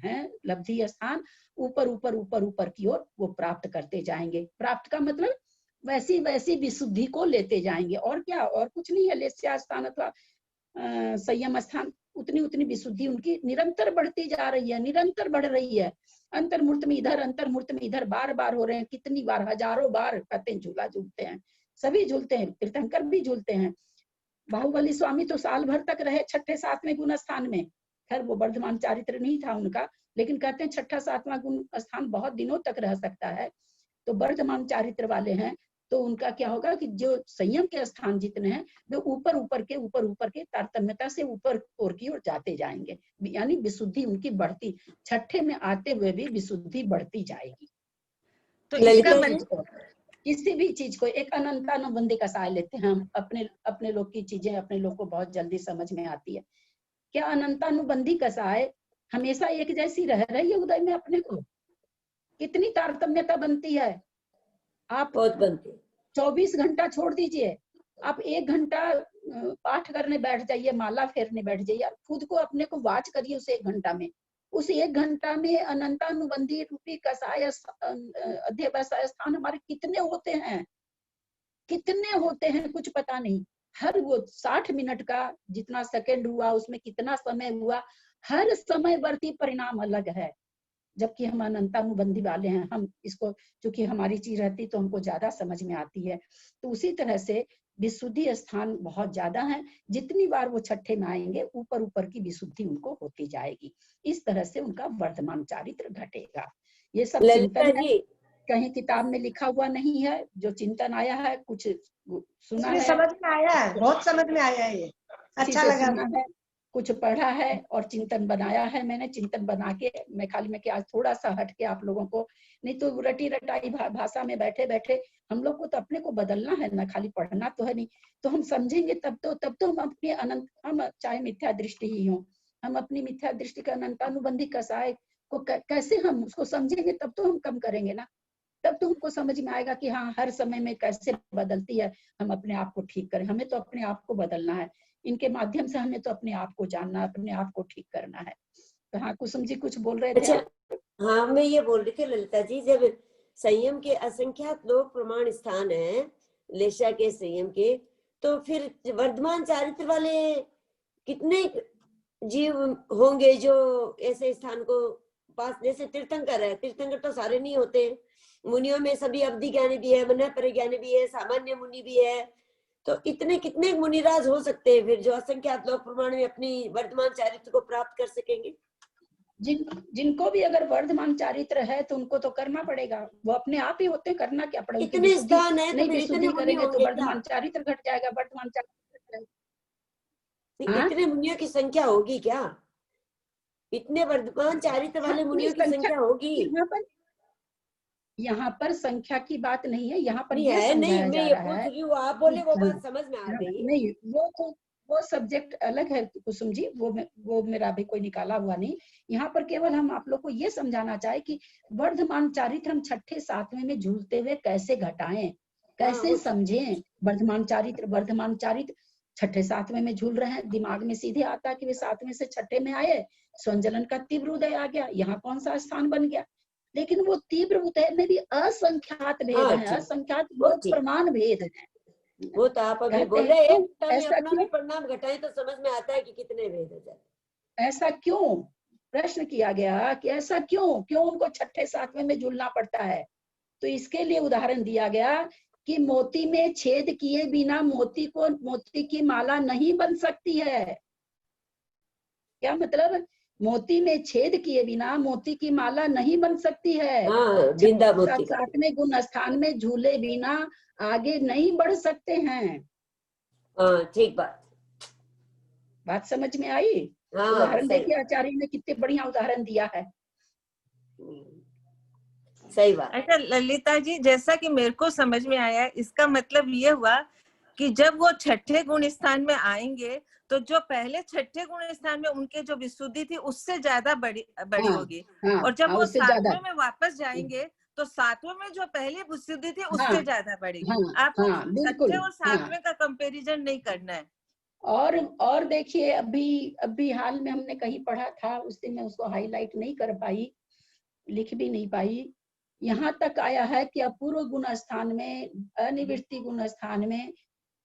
हैं, लब्धि स्थान ऊपर ऊपर ऊपर ऊपर की ओर वो प्राप्त करते जाएंगे। प्राप्त का मतलब वैसी वैसी विशुद्धि को लेते जाएंगे, और क्या, और कुछ नहीं है। लेस्या स्थान अथवा संयम स्थान उतनी उतनी विशुद्धि उनकी निरंतर बढ़ती जा रही है, निरंतर बढ़ रही है। अंतर्मूर्त में इधर, अंतर्मूर्त में इधर बार बार हो रहे हैं, कितनी बार, हजारों बार कहते हैं झूला झूलते हैं, सभी झूलते हैं, तीर्थंकर भी झूलते हैं। बाहुबली स्वामी तो साल भर तक रहे छठे सातवें गुण स्थान में, खैर वो वर्धमान चारित्र नहीं था उनका, लेकिन कहते हैं छठा सातवां गुण स्थान बहुत दिनों तक रह सकता है। तो वर्धमान चारित्र वाले हैं तो उनका क्या होगा कि जो संयम के स्थान जितने हैं वे ऊपर ऊपर के तारतम्यता से ऊपर ओर की ओर जाते जाएंगे, यानी विशुद्धि उनकी बढ़ती, छठे में आते हुए भी विशुद्धि बढ़ती जाएगी। तो इसका किसी भी चीज को एक अनंतानुबंधी का सहाय लेते हैं हम, अपने लोग की चीजें अपने लोग को बहुत जल्दी समझ में आती है। क्या अनंतानुबंधी का सहाय हमेशा एक जैसी रह रही है उदय में, अपने को कितनी तारतम्यता बनती है। आप 24 घंटा छोड़ दीजिए, आप 1 घंटा पाठ करने बैठ जाइए, माला फेरने बैठ जाइए, खुद को अपने को वाच करिए उस 1 घंटा में। उस 1 घंटा में अनंतानुबंधी रूपी कसाय अध्यवसाय स्थान हमारे कितने होते हैं, कितने होते हैं कुछ पता नहीं। हर वो 60 मिनट का जितना सेकंड हुआ उसमें कितना समय हुआ, हर समयवर्ती परिणाम अलग है। जबकि हम अनंतानुबंधी वाले हैं, हम इसको चूंकि हमारी चीज रहती तो हमको ज्यादा समझ में आती है। तो उसी तरह से विशुद्धि स्थान बहुत ज्यादा है, जितनी बार वो छठे में आएंगे ऊपर ऊपर की विशुद्धि उनको होती जाएगी। इस तरह से उनका वर्धमान चारित्र घटेगा। ये सब चिंतन है, कहीं किताब में लिखा हुआ नहीं है, जो चिंतन आया है, कुछ सुना है, समझ में आया है, बहुत समझ में आया है, ये अच्छा लगा है। कुछ पढ़ा है और चिंतन बनाया है। मैंने चिंतन बना के मैं खाली में कि आज थोड़ा सा हट के आप लोगों को, नहीं तो रटी रटाई भाषा में बैठे बैठे हम लोग को तो अपने को बदलना है ना, खाली पढ़ना तो है नहीं। तो हम समझेंगे तब तो हम अपने अनंत, हम चाहे मिथ्या दृष्टि ही हो, हम अपनी मिथ्या दृष्टि का अनंतानुबंधी कसाय को कैसे हम उसको समझेंगे, तब तो हम कम करेंगे ना। तब तो हमको समझ में आएगा कि हाँ हर समय में कैसे बदलती है, हम अपने आप को ठीक करें। हमें तो अपने आप को बदलना है, इनके माध्यम से हमें तो अपने आप को जानना, अपने आप को ठीक करना है। तो हाँ कुसुम जी कुछ बोल रहे थे। अच्छा, हाँ मैं ये बोल रही थी ललिता जी, जब संयम के असंख्यात लोक प्रमाण स्थान है लेशा के संयम के, तो फिर वर्धमान चारित्र वाले कितने जीव होंगे जो ऐसे स्थान को पास, जैसे तीर्थंकर है, तीर्थंकर तो सारे नहीं होते, मुनियों में सभी अवधि ज्ञानी भी है, मन परिज्ञानी भी है, सामान्य मुनि भी है, तो इतने कितने मुनिराज हो सकते हैं फिर जो असंख्यात लोक प्रमाण में अपनी वर्तमान चारित्र को प्राप्त कर सकेंगे? जिनको भी अगर वर्धमान चारित्र है तो उनको तो करना पड़ेगा, वो अपने आप ही होते, करना क्या पड़ेगा। इतने स्थान है नहीं तो विशुद्धि करेंगे तो वर्धमान चारित्र घट जाएगा, वर्धमान चारित्र। इतने मुनियों की संख्या होगी क्या? इतने वर्धमान चारित्र वाले मुनियों की संख्या होगी? यहाँ पर संख्या की बात नहीं है, यहाँ पर नहीं ये है, नहीं समझाया मैं जा ये रहा पूछ है। रही हूँ, आप बोले वो बात समझ में आ गई। नहीं वो सब्जेक्ट अलग है कुसुम जी, वो मेरा भी कोई निकाला हुआ नहीं। यहाँ पर केवल हम आप लोग को ये समझाना चाहे कि वर्धमान चारित्र हम छठे सातवें में झूलते हुए कैसे घटाएं, कैसे समझें। वर्धमान चारित्र छठे सातवें में झूल रहे हैं, दिमाग में सीधे आता है कि वे सातवें से छठे में आए, संजलन का तीव्र उदय आ गया, यहाँ कौन सा स्थान बन गया। लेकिन वो तीव्र उदय में भी असंख्यात भेद है, असंख्यात प्रमाण भेद है। वो तो आप अभी बोल रहे हैं, अपना भी परिणाम घटाएं तो समझ में आता है कि कितने भेद हो जाते। ऐसा क्यों प्रश्न किया गया कि ऐसा क्यों उनको छठे सातवें में झूलना पड़ता है। तो इसके लिए उदाहरण दिया गया कि मोती में छेद किए बिना मोती की माला नहीं बन सकती है। क्या मतलब? मोती में छेद किए बिना मोती की माला नहीं बन सकती है। सातवें गुण स्थान में झूले बिना आगे नहीं बढ़ सकते हैं। ठीक बात समझ में आई? उदाहरण देखिए आचार्य ने कितने बढ़िया उदाहरण दिया है। सही बात। अच्छा ललिता जी, जैसा कि मेरे को समझ में आया, इसका मतलब ये हुआ कि जब वो छठे गुण स्थान में आएंगे तो जो पहले छठे गुण स्थान में उनके जो विशुद्धि थी उससे ज्यादा बड़ी होगी। और जब वो सातवें में वापस जाएंगे तो सातवें में जो पहले विशुद्धि थी उससे ज्यादा बढ़ेगी। आपको छठे और सातवें का कंपैरिजन नहीं करना है। और देखिए अभी हाल में हमने कहीं पढ़ा था, उस दिन मैं उसको हाईलाइट नहीं कर पाई, लिख भी नहीं पाई। यहाँ तक आया है कि अपूर्व गुण स्थान में, अनिवृत्ति गुण स्थान में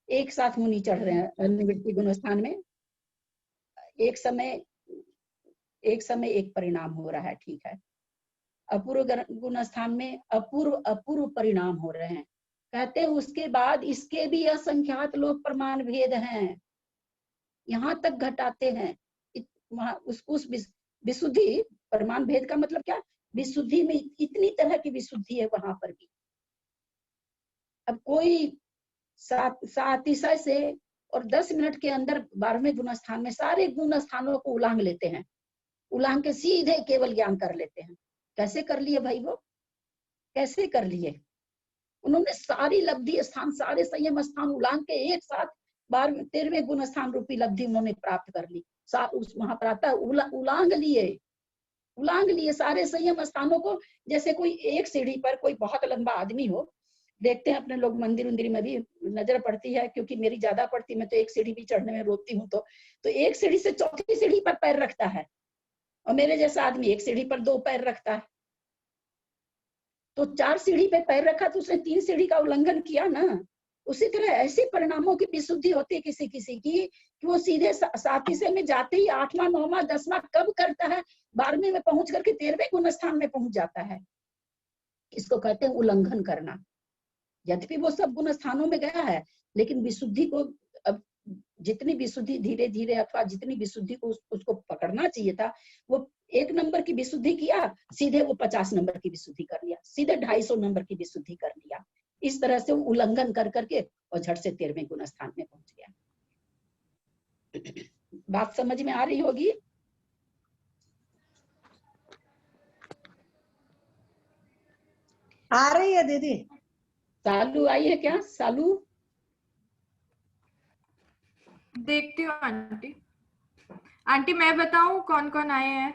एक साथ मुनि चढ़ रहे हैं। अनिवृत्ति गुण स्थान में एक समय एक परिणाम हो रहा है, ठीक है। अपूर्व गुण स्थान में अपूर्व परिणाम हो रहे हैं। कहते हैं उसके बाद इसके भी असंख्यात लोक प्रमाण भेद हैं, यहाँ तक घटाते हैं। उस विशुद्धि प्रमाण भेद का मतलब क्या? विशुद्धि में इतनी तरह की विशुद्धि है वहां पर भी। अब कोई सातिशय से और 10 मिनट के अंदर 12वें गुण स्थान में सारे गुण स्थानों को उलांग लेते हैं, उलांग के सीधे केवल ज्ञान कर लेते हैं। कैसे कर लिए भाई? वो कैसे कर लिए? उन्होंने सारी लब्धि स्थान, सारे संयम स्थान उलांग के एक साथ 13वें गुण स्थान रूपी लब्धि उन्होंने प्राप्त कर ली। उस महाप्रातः उलांग लिए सारे संयम स्थानों को। जैसे कोई एक सीढ़ी पर कोई बहुत लंबा आदमी हो, देखते हैं अपने लोग मंदिर में भी नजर पड़ती है, क्योंकि मेरी ज्यादा पड़ती, मैं तो एक सीढ़ी भी चढ़ने में रोती हूँ। तो एक सीढ़ी से चौथी सीढ़ी पर पैर रखता है, और मेरे जैसा आदमी एक सीढ़ी पर 2 पैर रखता है। तो 4 सीढ़ी पे पैर रखा तो उसने 3 सीढ़ी का उल्लंघन किया ना। उसी तरह ऐसे परिणामों की विशुद्धि होती है किसी की कि वो सीधे सातिशय में जाते ही 8वां 9वां 10वां कब करता है, 12वें में पहुंच करके 13वें गुण स्थान में पहुंच जाता है। इसको कहते हैं उल्लंघन करना। यद्यपि वो सब गुण स्थानों में गया है, लेकिन विशुद्धि को, अब जितनी विशुद्धि धीरे धीरे अथवा जितनी विशुद्धि को उसको पकड़ना चाहिए था, वो 1 नंबर की विशुद्धि किया, सीधे वो 50 नंबर की विशुद्धि कर लिया, सीधे 250 नंबर की विशुद्धि कर लिया। इस तरह से वो उल्लंघन कर करके और झट से 13वें गुण स्थान में पहुंच गया। बात समझ में आ रही होगी? आ रही है दीदी। सालू आई है क्या? सालू देखती हूँ आंटी। आंटी मैं बताऊं कौन कौन आए हैं?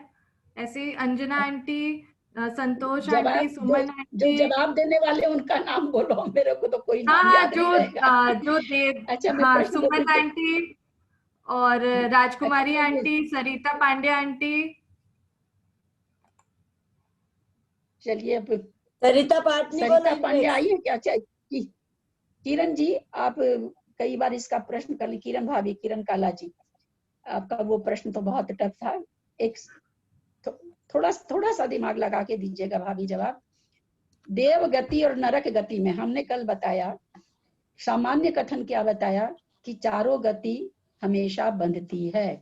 ऐसे अंजना आंटी, संतोष आंटी, सुमन जो आंटी। जवाब देने वाले उनका नाम बोलो, मेरे को तो कोई नाम हाँ, याद नहीं रहेगा। जो देव, अच्छा, मैं हाँ, प्रश्न सुमन बोलूं? आंटी और राजकुमारी अच्छा, आंटी, सरिता पांडे आंटी। चलिए अब सरिता पाटनी को सरिता पांडे आई है क्या? अच्छा, किरण जी आप कई बार इसका प्रश्न कर ली। किरण भाभी, किरण काला जी, आपका वो प्रश्न तो बहुत टफ था। एक थोड़ा सा दिमाग लगा के दीजिएगा भाभी जवाब। देव गति और नरक गति में हमने कल बताया, सामान्य कथन क्या बताया कि चारों गति हमेशा बंधती है।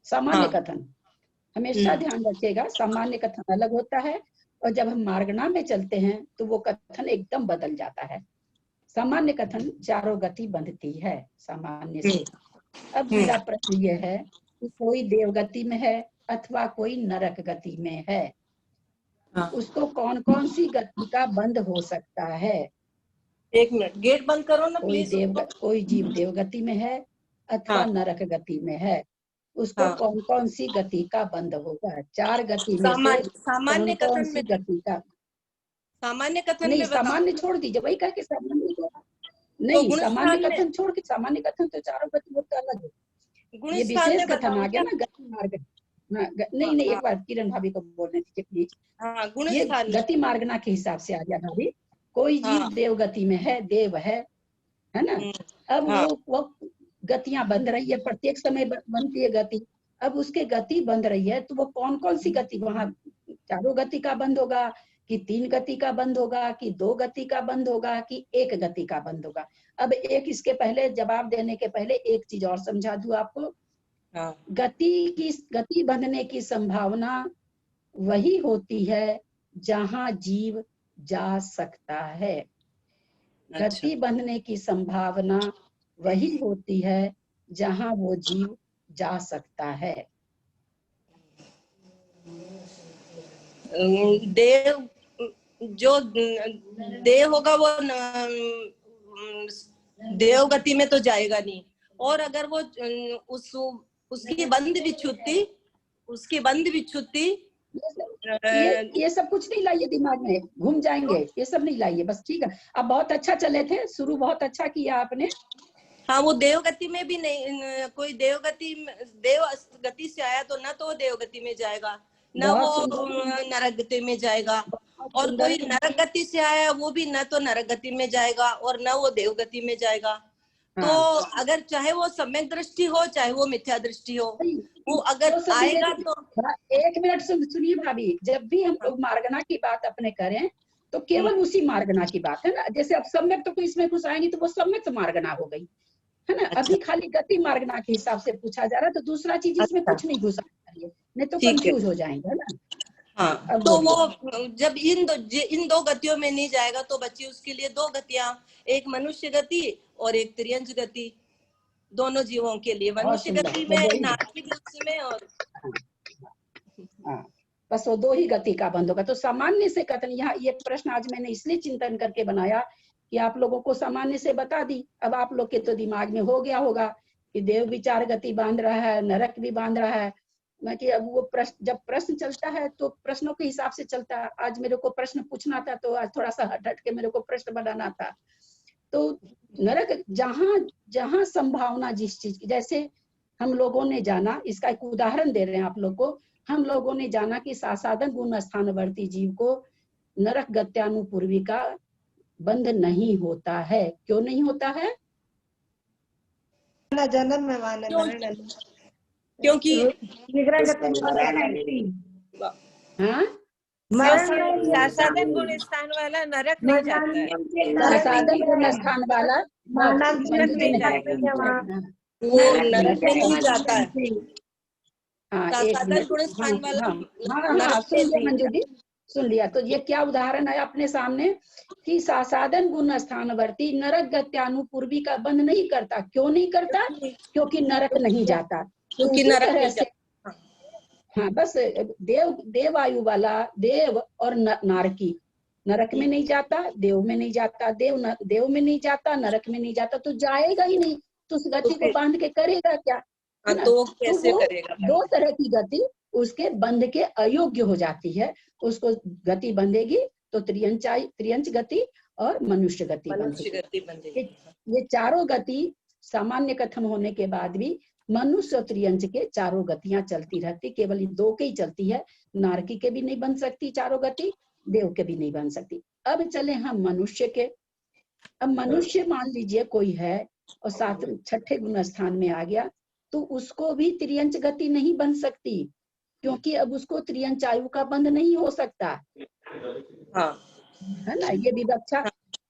सामान्य कथन हमेशा ध्यान रखिएगा, सामान्य कथन अलग होता है और जब हम मार्गणा में चलते हैं तो वो कथन एकदम बदल जाता है। सामान्य कथन चारों गति बंधती है सामान्य से। अब मेरा प्रश्न ये है कि कोई देवगति में है अथवा कोई नरक गति में है, उसको कौन कौन सी गति का बंध हो सकता है? एक मिनट, गेट बंद करो ना प्लीज। कोई जीव देवगति में है अथवा नरक गति में है, उसको कौन कौन सी गति का बंध होगा? चार गति में से सामान्य कौन कथन सी में, गति का? सामान्य कथन नहीं, में बताओ। सामान्य छोड़ दीजिए, वही कह के सामान्य को नहीं, गुण सामान्य स्थान में, कथन छोड़ के, सामान्य कथन तो चारों गति वो तो अलग है। गुण ये स्थान विशेष में कथन बताओ आ गया ना। ना गति मार्ग। नहीं, एक बार किरण भाभी को बोलने दीजिए प्लीज। हाँ, गुण ये स्थान में। गति मार्गना के हिसाब से आ गया भाभी। कोई जीव देव गति में है, देव है ना? अब वो गतियां बंध रही है, प्रत्येक समय बनती है गति। अब उसके गति बंध रही है तो वो कौन कौन सी गति, वहां चारों गति का बंद होगा कि 3 गति का बंद होगा कि 2 गति का बंद होगा कि 1 गति का बंद होगा? अब एक इसके पहले जवाब देने के पहले एक चीज और समझा दूं आपको। गति बंधने की संभावना वही होती है जहां जीव जा सकता है। गति बंधने की संभावना वही होती है जहां वो जीव जा सकता है। देव, जो देव होगा वो देव गति में तो जाएगा नहीं, और अगर वो उसकी बंद विच्छुत्ति, उसकी बंद विच्छुत्ति, ये सब कुछ नहीं लाइए दिमाग में, घूम जाएंगे, ये सब नहीं लाइए बस। ठीक है, अब बहुत अच्छा चले थे, शुरू बहुत अच्छा किया आपने। हाँ, वो देवगति में भी नहीं, कोई देव गति से आया तो ना तो वो देवगति में जाएगा, ना वो नरक गति में जाएगा, और कोई नरक गति से आया वो भी ना तो नरक गति में जाएगा और ना वो देवगति में जाएगा। तो अगर चाहे वो सम्यक दृष्टि हो चाहे वो मिथ्या दृष्टि हो, वो अगर आएगा तो। एक मिनट सुनिए भाभी, जब भी हम लोग मार्गना की बात अपने करें तो केवल उसी मार्गना की बात है ना। जैसे अब सम्यक तो इसमें कुछ आएंगी तो वो सम्यक मार्गना हो गई है ना। अभी खाली गति मार्गना के हिसाब से पूछा जा रहा है, तो दूसरा चीज इसमें कुछ नहीं घुसा चाहिए, नहीं तो कंफ्यूज हो जाएंगे है ना। हाँ, तो वो जब इन दो गतियों में नहीं जाएगा तो बच्ची उसके लिए 2 गतियां, एक मनुष्य गति और एक त्रियंज गति, दोनों जीवों के लिए। मनुष्य गति में नास्तिक में और बस वो 2 ही गति का बंद होगा। तो सामान्य से कथन, यहाँ ये प्रश्न आज मैंने इसलिए चिंतन करके बनाया कि आप लोगों को सामान्य से बता दी। अब आप लोग के तो दिमाग में हो गया होगा कि देव भी 4 गति बांध रहा है, नरक भी बांध रहा है। मैं कि अब वो प्रश्न, जब प्रश्न चलता है तो प्रश्नों के हिसाब से चलता है। आज मेरे को प्रश्न पूछना था तो आज थोड़ा सा हट के मेरे को प्रश्न बनाना था। तो नरक जहां संभावना जिस चीज की, जैसे हम लोगों ने जाना, इसका एक उदाहरण दे रहे हैं आप लोग को। हम लोगों ने जाना कि सासादन गुण स्थानवर्ती जीव को नरक गत्यानुपूर्वी का बंध नहीं होता है। क्यों नहीं होता है? जन्म में माने क्योंकि सासादन गुण स्थान वाला नरक नहीं जाता है। सासादन गुण स्थान वाला वो नरक में नहीं जाता है। सासादन गुण स्थान वाला सुन लिया मंजू जी, सुन लिया। तो ये क्या उदाहरण है अपने सामने कि सासादन गुण स्थानवर्ती नरक गत्यानुपूर्वी का बंध नहीं करता। क्यों नहीं करता? क्योंकि नरक नहीं जाता। क्योंकि उसी नरक तरह में से हाँ बस देव आयु वाला देव और नारकी, नरक में नहीं जाता, देव में नहीं जाता, देव में नहीं जाता, नरक में नहीं जाता, तो जाएगा ही नहीं, तो उस गति को बांध के करेगा क्या, है ना? तो तो कैसे वो करेगा? दो तरह की गति उसके बंध के अयोग्य हो जाती है। उसको गति बंधेगी तो त्रियंच गति और मनुष्य गति बंधेगी। ये चारों गति सामान्य कथन होने के बाद भी मनुष्य और त्रियंच के चारों गतियां चलती रहती, केवल ये दो के ही चलती है, नारकी के भी नहीं बन सकती चारों गति, देव के भी नहीं बन सकती। अब चले हम मनुष्य के। अब मनुष्य मान लीजिए कोई है और छठे गुण स्थान में आ गया, तो उसको भी त्रियंच गति नहीं बन सकती, क्योंकि अब उसको त्रियंच आयु का बंध नहीं हो सकता। हाँ है ना? ये विवक्षा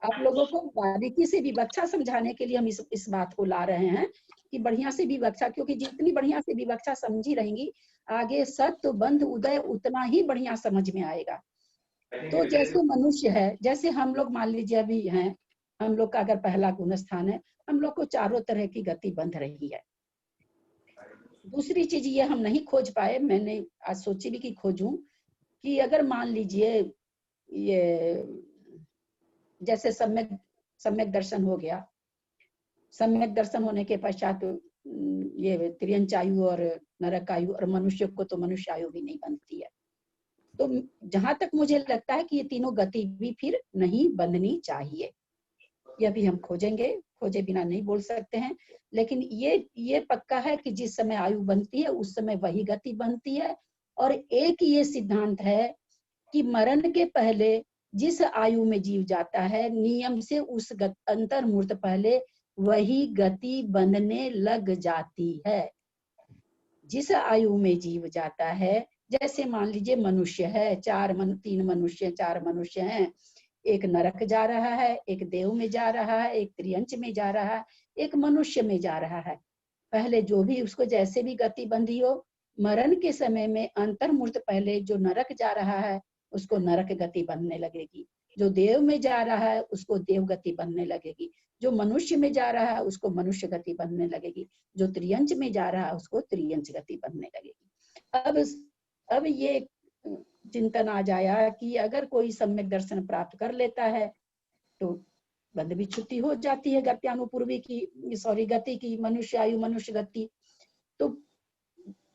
आप लोगों को बारीकी से विवक्षा समझाने के लिए हम इस बात को ला रहे हैं कि बढ़िया से विवक्षा, क्योंकि जितनी बढ़िया से विवक्षा समझी रहेंगी आगे सत्य बंध उदय उतना ही बढ़िया समझ में आएगा। तो जैसे मनुष्य है, जैसे हम लोग मान लीजिए अभी हैं, हम लोग का अगर पहला गुण स्थान है, हम लोग को चारों तरह की गति बंध रही है। दूसरी चीज ये हम नहीं खोज पाए, मैंने आज सोची भी कि खोजूं, कि अगर मान लीजिए ये जैसे सम्यक दर्शन हो गया, सम्यक दर्शन होने के पश्चात ये त्रियंच आयु और नरक आयु और मनुष्य को तो मनुष्य आयु भी नहीं बनती है। तो जहां तक मुझे लगता है कि ये तीनों गति भी फिर नहीं बंधनी चाहिए। यह भी हम खोजेंगे, खोजे बिना नहीं बोल सकते हैं, लेकिन ये पक्का है कि जिस समय आयु बनती है उस समय वही गति बनती है। और एक ये सिद्धांत है कि मरण के पहले जिस आयु में जीव जाता है, नियम से उस अंतर्मुहूर्त पहले वही गति बंधने लग जाती है। जिस आयु में जीव जाता है, जैसे मान लीजिए मनुष्य है, 4 मनुष्य हैं, एक नरक जा रहा है, एक देव में जा रहा है, एक त्रियंच में जा रहा है, एक मनुष्य में जा रहा है। पहले जो भी उसको जैसे भी गति बंधी हो, मरण के समय में अंतर्मुहूर्त पहले जो नरक जा रहा है उसको नरक गति बनने लगेगी, जो देव में जा रहा है उसको देव गति बनने लगेगी, जो मनुष्य में जा रहा है उसको मनुष्य गति बनने लगेगी, जो त्रियंच में जा रहा है उसको त्रियंच गति बनने लगेगी। अब ये चिंतन आ जाया कि अगर कोई सम्यक दर्शन प्राप्त कर लेता है तो बंध भी छुट्टी हो जाती है गत्यानुपूर्वी की, गति की, मनुष्य आयु मनुष्य गति। तो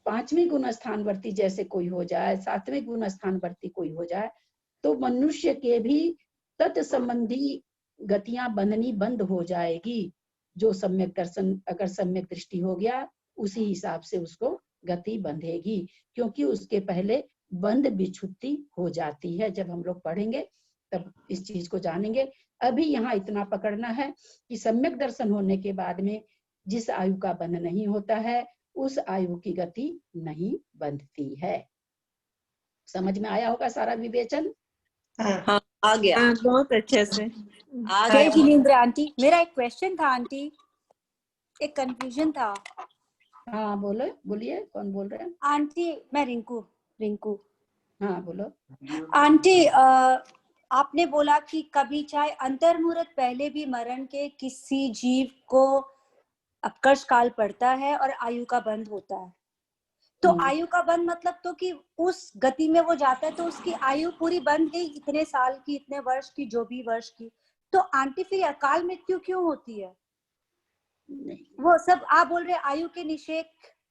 5वें गुण स्थानवर्ती जैसे कोई हो जाए, 7वें गुण स्थानवर्ती कोई हो जाए, तो मनुष्य के भी तत्संबंधी गतियां बंधनी बंद हो जाएगी। जो सम्यक दर्शन, अगर सम्यक दृष्टि हो गया, उसी हिसाब से उसको गति बंधेगी, क्योंकि उसके पहले बंध विच्छुत्ति हो जाती है। जब हम लोग पढ़ेंगे तब इस चीज को जानेंगे। अभी यहाँ इतना पकड़ना है कि सम्यक दर्शन होने के बाद में जिस आयु का बंध नहीं होता है उस आयु की गति नहीं बंधती है। समझ में आया होगा सारा विवेचन? हाँ आ गया। हाँ, बहुत अच्छे से आ जय गया। जिनेंद्र आंटी, मेरा एक क्वेश्चन था आंटी, एक कंफ्यूजन था। हाँ बोलिए, कौन बोल रहे हैं? आंटी मैं रिंकू। हाँ बोलो। आंटी आपने बोला कि कभी चाहे अंतर्मुहूर्त पहले भी मरण के किसी जीव को अपकर्ष काल पड़ता है और आयु का बंध होता है, तो आयु का बंध मतलब तो कि उस गति में वो जाता है तो उसकी आयु पूरी बंध गई, इतने साल की, इतने वर्ष की, जो भी वर्ष की। तो आंटी फिर अकाल मृत्यु क्यों होती है? वो सब आप बोल रहे आयु के निषेक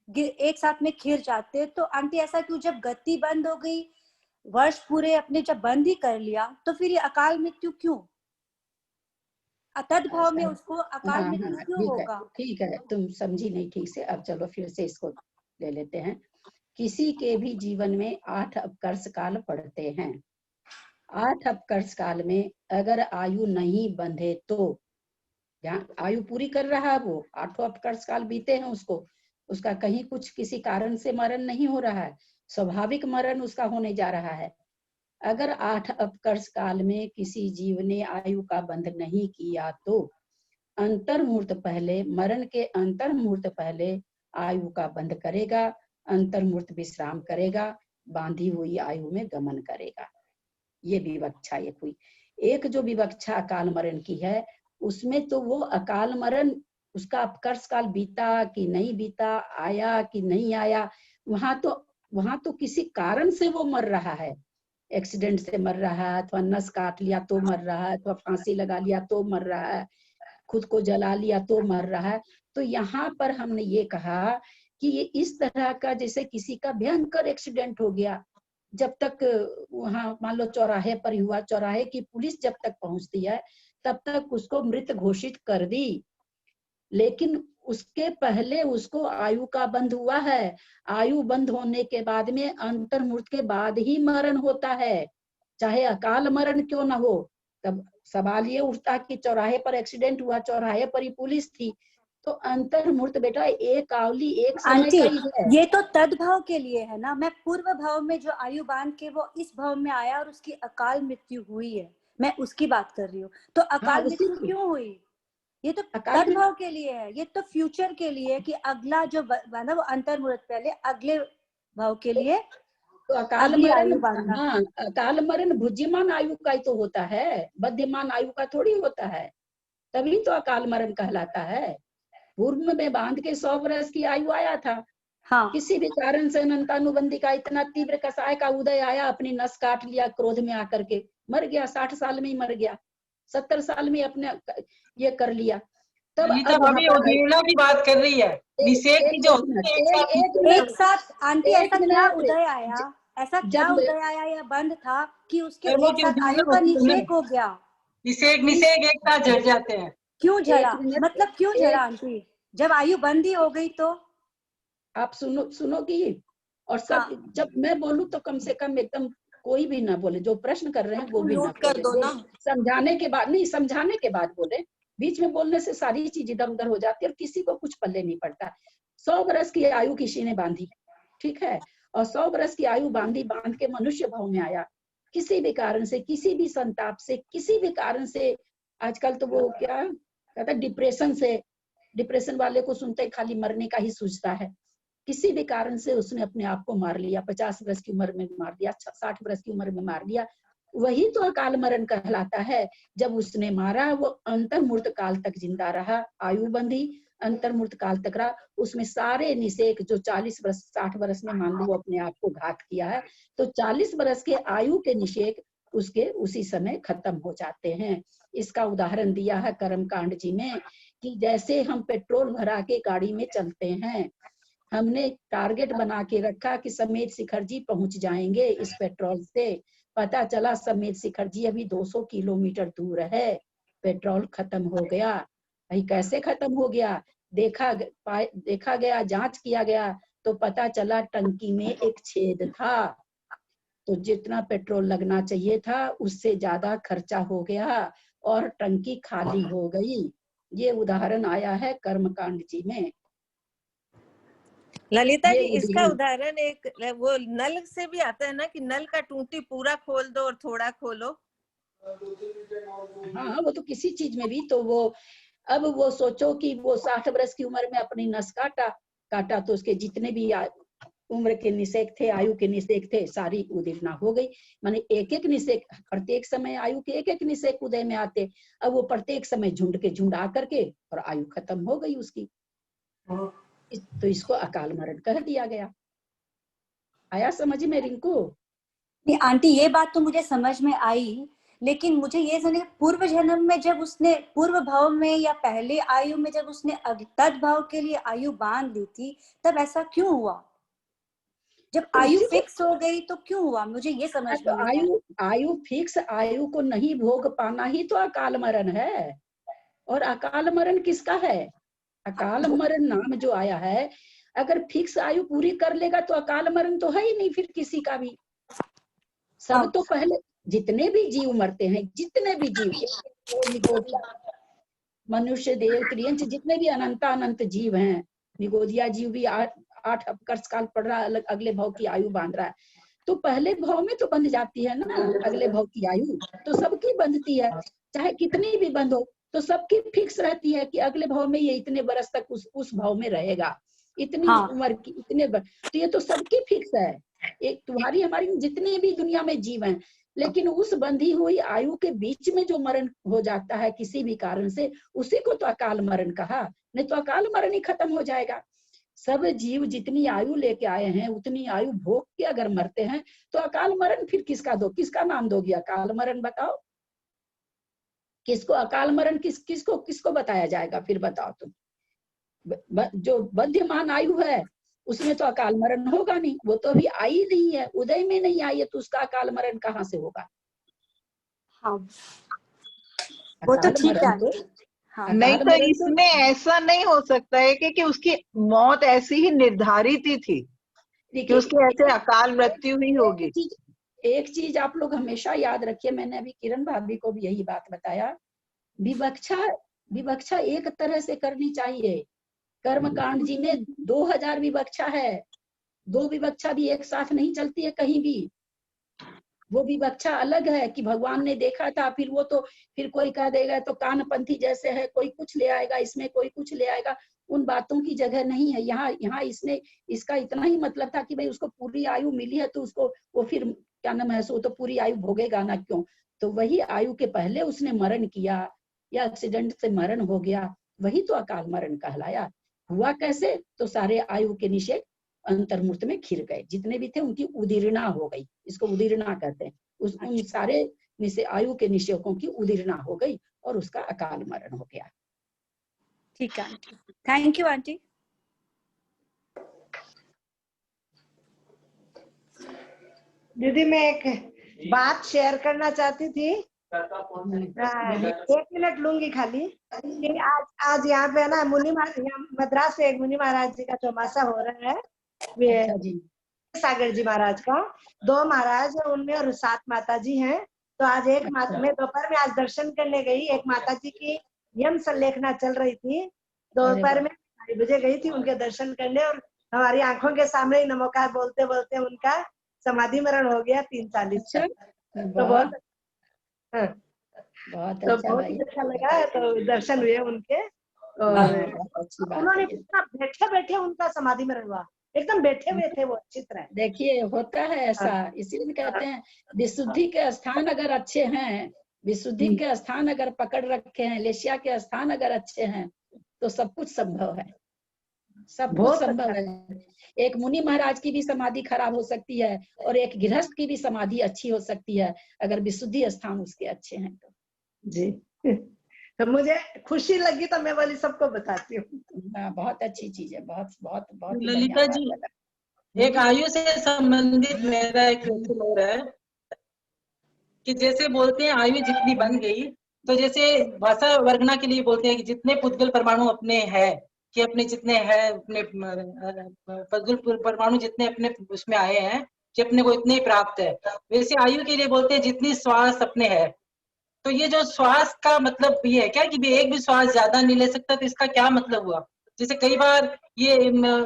एक साथ में खिर जाते, तो आंटी ऐसा क्यों? जब गति बंद हो गई, वर्ष पूरे अपने जब बंद ही कर लिया, तो फिर ये अकाल मृत्यु क्यों? तद्भाव में उसको अकाल मृत्यु क्यों होगा? ठीक है, तुम समझी नहीं ठीक से। अब चलो फिर से इसको ले लेते हैं। किसी के भी जीवन में 8 अपकर्ष काल पड़ते हैं। 8 अपकर्ष काल में अगर आयु नहीं बंधे तो, आयु पूरी कर रहा है वो, 8 अपकर्ष काल बीते हैं उसका कहीं कुछ किसी कारण से मरण नहीं हो रहा है, स्वाभाविक मरण उसका होने जा रहा है। अगर 8 अपकर्ष काल में किसी जीव ने आयु का बंध नहीं किया तो अंतर्मुहूर्त पहले, मरण के अंतर्मुहूर्त पहले आयु का बंध करेगा, अंतर्मुहूर्त विश्राम करेगा, बांधी हुई आयु में गमन करेगा। ये विवक्षा एक हुई। एक जो विवक्षा अकाल मरण की है, उसमें तो वो अकाल मरण उसका अपकर्ष काल बीता कि नहीं बीता, आया कि नहीं आया, वहां तो किसी कारण से वो मर रहा है। एक्सीडेंट से मर रहा है, अथवा नस काट लिया तो मर रहा है, अथवा फांसी लगा लिया तो मर रहा है, खुद को जला लिया तो मर रहा है। तो यहाँ पर हमने ये कहा कि ये इस तरह का, जैसे किसी का भयंकर एक्सीडेंट हो गया, जब तक वहां मान लो चौराहे पर हुआ, चौराहे की पुलिस जब तक पहुंचती है तब तक उसको मृत घोषित कर दी, लेकिन उसके पहले उसको आयु का बंध हुआ है। आयु बंध होने के बाद में अंतर्मूर्त के बाद ही मरण होता है, चाहे अकाल मरण क्यों ना हो। तब सवाल ये उठता कि चौराहे पर एक्सीडेंट हुआ, चौराहे पर ही पुलिस थी, तो अंतर्मूर्त बेटा एक आवली एक समय आंटी, का ही है। ये तो तद्भाव के लिए है ना। मैं पूर्व भाव में जो आयु बांध के वो इस भाव में आया और उसकी अकाल मृत्यु हुई है, मैं उसकी बात कर रही हूँ। तो अकाल मृत्यु क्यों हुई? ये तो तद्भाव के लिए है, ये तो फ्यूचर के लिए है कि अगला जो बना वो अंतर्मूर्त पहले अगले भाव के लिए तो अकाल मरण, हाँ, अकाल मरण भुज्यमान आयु का ही तो होता है, बद्धमान आयु का थोड़ी होता है, तभी तो अकाल मरण कहलाता है। पूर्व में बांध के 100 वर्ष की आयु आया था, हाँ। किसी भी कारण से अनंतानुबंधी का इतना तीव्र कसाय का उदय आया, अपनी नस काट लिया क्रोध में आकर के, मर गया, 60 साल में ही मर गया, 70 साल में अपने ये कर लिया। तब भाभी उद्दीपना की बात कर रही है, निषेध की जो एक साथ आंटी, ऐसा क्या उदय आया, ऐसा क्या उदय आया या बंध था कि उसके एक साथ आयु का निषेक हो गया? निषेक एक साथ झड़ जाते हैं। क्यों झड़ा? मतलब क्यों झड़ा आंटी? जब आयु बंदी हो गई तो आप सुनोगी, और सब जब मैं बोलूं तो कम से कम एकदम कोई भी ना बोले, जो प्रश्न कर रहे हैं वो भी ना बोले, समझाने के बाद नहीं, समझाने के बाद बोले। बीच में बोलने से सारी चीज इधर उधर हो जाती है और किसी को कुछ पल्ले नहीं पड़ता। 100 वर्ष की आयु किसी ने बांधी, ठीक है, और 100 वर्ष की आयु बांध के मनुष्य भाव में आया, किसी भी कारण से, किसी भी संताप से, किसी भी कारण से। आजकल तो वो क्या कहता है, डिप्रेशन से, डिप्रेशन वाले को सुनते खाली मरने का ही सूझता है। किसी भी कारण से उसने अपने आप को मार लिया, 50 वर्ष की उम्र में मार दिया, 60 वर्ष की उम्र में मार दिया, वही तो अकाल मरण कहलाता है। जब उसने मारा वो अंतर्मूर्त काल तक जिंदा रहा, आयु बंधी, अंतर्मूर्त काल तक रहा, उसमें सारे निषेक जो 40 वर्ष 60 वर्ष में मान लो वो अपने आप को घात किया है, तो 40 वर्ष के आयु के निषेक उसके उसी समय खत्म हो जाते हैं। इसका उदाहरण दिया है कर्म कांड जी में कि जैसे हम पेट्रोल भरा के गाड़ी में चलते हैं, हमने टारगेट बना के रखा कि समेत शिखर जी पहुंच जाएंगे इस पेट्रोल से, पता चला समेत शिखर जी अभी 200 किलोमीटर दूर है, पेट्रोल खत्म हो गया। भाई कैसे खत्म हो गया? देखा गया, जांच किया गया तो पता चला टंकी में एक छेद था, तो जितना पेट्रोल लगना चाहिए था उससे ज्यादा खर्चा हो गया और टंकी खाली हो गई। ये उदाहरण आया है कर्मकांड जी में। ललिता जी, इसका उदाहरण एक वो नल से भी आता है ना, कि नल का टूटी पूरा खोल दो और थोड़ा खोलो। हाँ, वो तो किसी चीज में भी तो वो, अब वो सोचो कि वो 60 वर्ष की उम्र में अपनी नस काटा तो उसके जितने भी उम्र के निषेक थे, आयु के निषेक थे, सारी उदीर्णा हो गई। माने एक एक निषेक, प्रत्येक समय आयु के एक एक निषेक उदय में आते, अब वो प्रत्येक समय झुंड के झुंड आकर के और आयु खत्म हो गई उसकी, तो इसको अकाल मरण कह दिया गया। आया समझ में रिंकू? नहीं आंटी, ये बात तो मुझे समझ में आई, लेकिन मुझे ये समझ, पूर्व जन्म में जब उसने पूर्व भाव में या पहले आयु में जब उसने तद भाव के लिए आयु बांध ली थी, तब ऐसा क्यों हुआ? जब आयु फिक्स हो गई तो क्यों हुआ? मुझे ये समझ में नहीं आया। आयु फिक्स, आयु को नहीं भोग पाना ही तो अकाल मरण है। और अकाल मरण किसका है? अकाल मरण नाम जो आया है, अगर फिक्स आयु पूरी कर लेगा तो अकाल मरण तो है ही नहीं फिर किसी का भी। सब तो पहले जितने भी जीव मरते हैं, जितने भी जीव, मनुष्य, देव, त्रियंच, जितने भी अनंत जीव हैं, निगोदिया जीव भी 8 अपकर्ष काल पड़ रहा है, अगले भाव की आयु बांध रहा है, तो पहले भाव में तो बंध जाती है ना अगले भाव की आयु, तो सबकी बंधती है, चाहे कितनी भी बंध हो तो सबकी फिक्स रहती है कि अगले भाव में ये इतने बरस तक उस भाव में रहेगा, इतनी उम्र की इतने तो ये तो सबकी फिक्स है। एक तुम्हारी हमारी जितने भी दुनिया में जीव हैं, लेकिन उस बंधी हुई आयु के बीच में जो मरण हो जाता है किसी भी कारण से, उसी को तो अकाल मरण कहा। नहीं तो अकाल मरण ही खत्म हो जाएगा। सब जीव जितनी आयु लेके आए हैं उतनी आयु भोग के अगर मरते हैं तो अकाल मरण फिर किसका दो, किसका नाम दोगी अकाल मरण? बताओ किसको अकाल मरण किसको बताया जाएगा? फिर बताओ तुम। जो बध्यमान आयु है उसमें तो अकाल मरण होगा नहीं, वो तो अभी आई नहीं है, उदय में नहीं आई है, तो उसका अकाल मरण कहाँ से होगा? हाँ वो तो ठीक है। हाँ, नहीं तो इसमें ऐसा नहीं हो सकता है कि उसकी मौत ऐसी ही निर्धारित ही थी कि उसकी ऐसे अकाल मृत्यु ही होगी। एक चीज आप लोग हमेशा याद रखिए, मैंने अभी किरण भाभी को भी यही बात बताया, विवक्षा एक तरह से करनी चाहिए। कर्मकांड जी में 2000 विवक्षा है, 2 विवक्षा भी एक साथ नहीं चलती है कहीं भी। वो विवक्षा अलग है कि भगवान ने देखा था, फिर वो तो फिर कोई कह देगा तो कानपंथी जैसे है, कोई कुछ ले आएगा इसमें, कोई कुछ ले आएगा। उन बातों की जगह नहीं है यहाँ इसने इसका इतना ही मतलब था कि भाई उसको पूरी आयु मिली है तो उसको वो फिर क्या नाम है, वो तो पूरी आयु भोगेगा ना, क्यों? तो वही आयु के पहले उसने मरण किया या एक्सीडेंट से मरण हो गया, वही तो अकाल मरण कहलाया। हुआ कैसे? तो सारे आयु के निषेध अंतर्मूर्त में खिर गए, जितने भी थे उनकी उदीर्णा हो गई, इसको उदीर्णा कहते हैं। उन सारे आयु के निषेकों की उदीर्णा हो गई और उसका अकाल मरण हो गया। ठीक है आंटी, थैंक यू आंटी। दीदी मैं एक बात शेयर करना चाहती थी, 1 मिनट लूंगी खाली। आज यहाँ पे ना मद्रास से एक मुनि महाराज जी का चौमासा हो रहा है, सागर जी महाराज का। 2 महाराज है उनमें और 7 माता जी हैं। तो आज एक मैं दोपहर में आज दर्शन करने गई, एक माता जी की यम संलेखना चल रही थी, दोपहर में 2 बजे गई थी उनके दर्शन करने, और हमारी आंखों के सामने ही नमोकार बोलते बोलते उनका समाधि मरण हो गया 43 का। तो बहुत अच्छा लगा, तो दर्शन हुए उनके, और उन्होंने बैठे बैठे उनका समाधि मरण हुआ, एकदम बैठे हुए थे वो अच्छी तरह। देखिए होता है ऐसा, इसीलिए कहते हैं विशुद्धि के स्थान अगर अच्छे हैं, विशुद्धि के स्थान अगर पकड़ रखे हैं, लेशिया के स्थान अगर अच्छे हैं, तो सब कुछ संभव है, सब कुछ संभव है। एक मुनि महाराज की भी समाधि खराब हो सकती है और एक गृहस्थ की भी समाधि अच्छी हो सकती है अगर विशुद्धि स्थान उसके अच्छे हैं तो। जी तो मुझे खुशी लगी तो मैं वाली सबको बताती हूँ। बहुत अच्छी चीज है, बहुत बहुत बहुत। ललिता जी, एक आयु से संबंधित मेरा एक क्वेश्चन हो रहा है कि जैसे बोलते हैं आयु जितनी बन गई, तो जैसे भाषा वर्गना के लिए बोलते हैं कि जितने पुद्गल परमाणु अपने हैं, कि अपने जितने हैं, अपने पुद्गल परमाणु जितने अपने उसमें आए हैं कि अपने को इतने ही प्राप्त है, वैसे आयु के लिए बोलते हैं जितनी श्वास अपने है। तो ये जो श्वास का मतलब ये है क्या कि एक भी श्वास ज्यादा नहीं ले सकता? तो इसका क्या मतलब हुआ? जैसे कई बार ये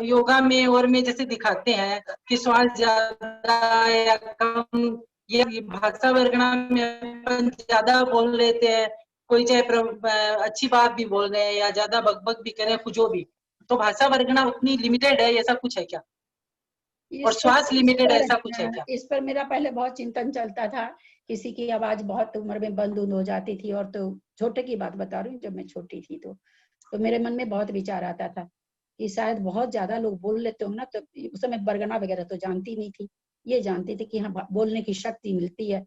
योगा में और में जैसे दिखाते हैं कि श्वास ज्यादा या कम, ये भाषा वर्गना में ज्यादा बोल लेते हैं, कोई चाहे अच्छी बात भी बोल रहे हैं या ज्यादा बकबक भी करें, कुछ भी, तो भाषा वर्गना उतनी लिमिटेड है, ऐसा कुछ है क्या? और श्वास लिमिटेड ऐसा कुछ है क्या? इस पर मेरा पहले बहुत चिंतन चलता था, किसी की आवाज बहुत उम्र में बंद हो जाती थी, और तो छोटे की बात बता रही हूँ, जब मैं छोटी थी तो मेरे मन में बहुत विचार आता था कि शायद बहुत ज्यादा लोग बोल लेते हो ना, तो उस समय बरगना वगैरह तो जानती नहीं थी, ये जानती थी कि हाँ बोलने की शक्ति मिलती है,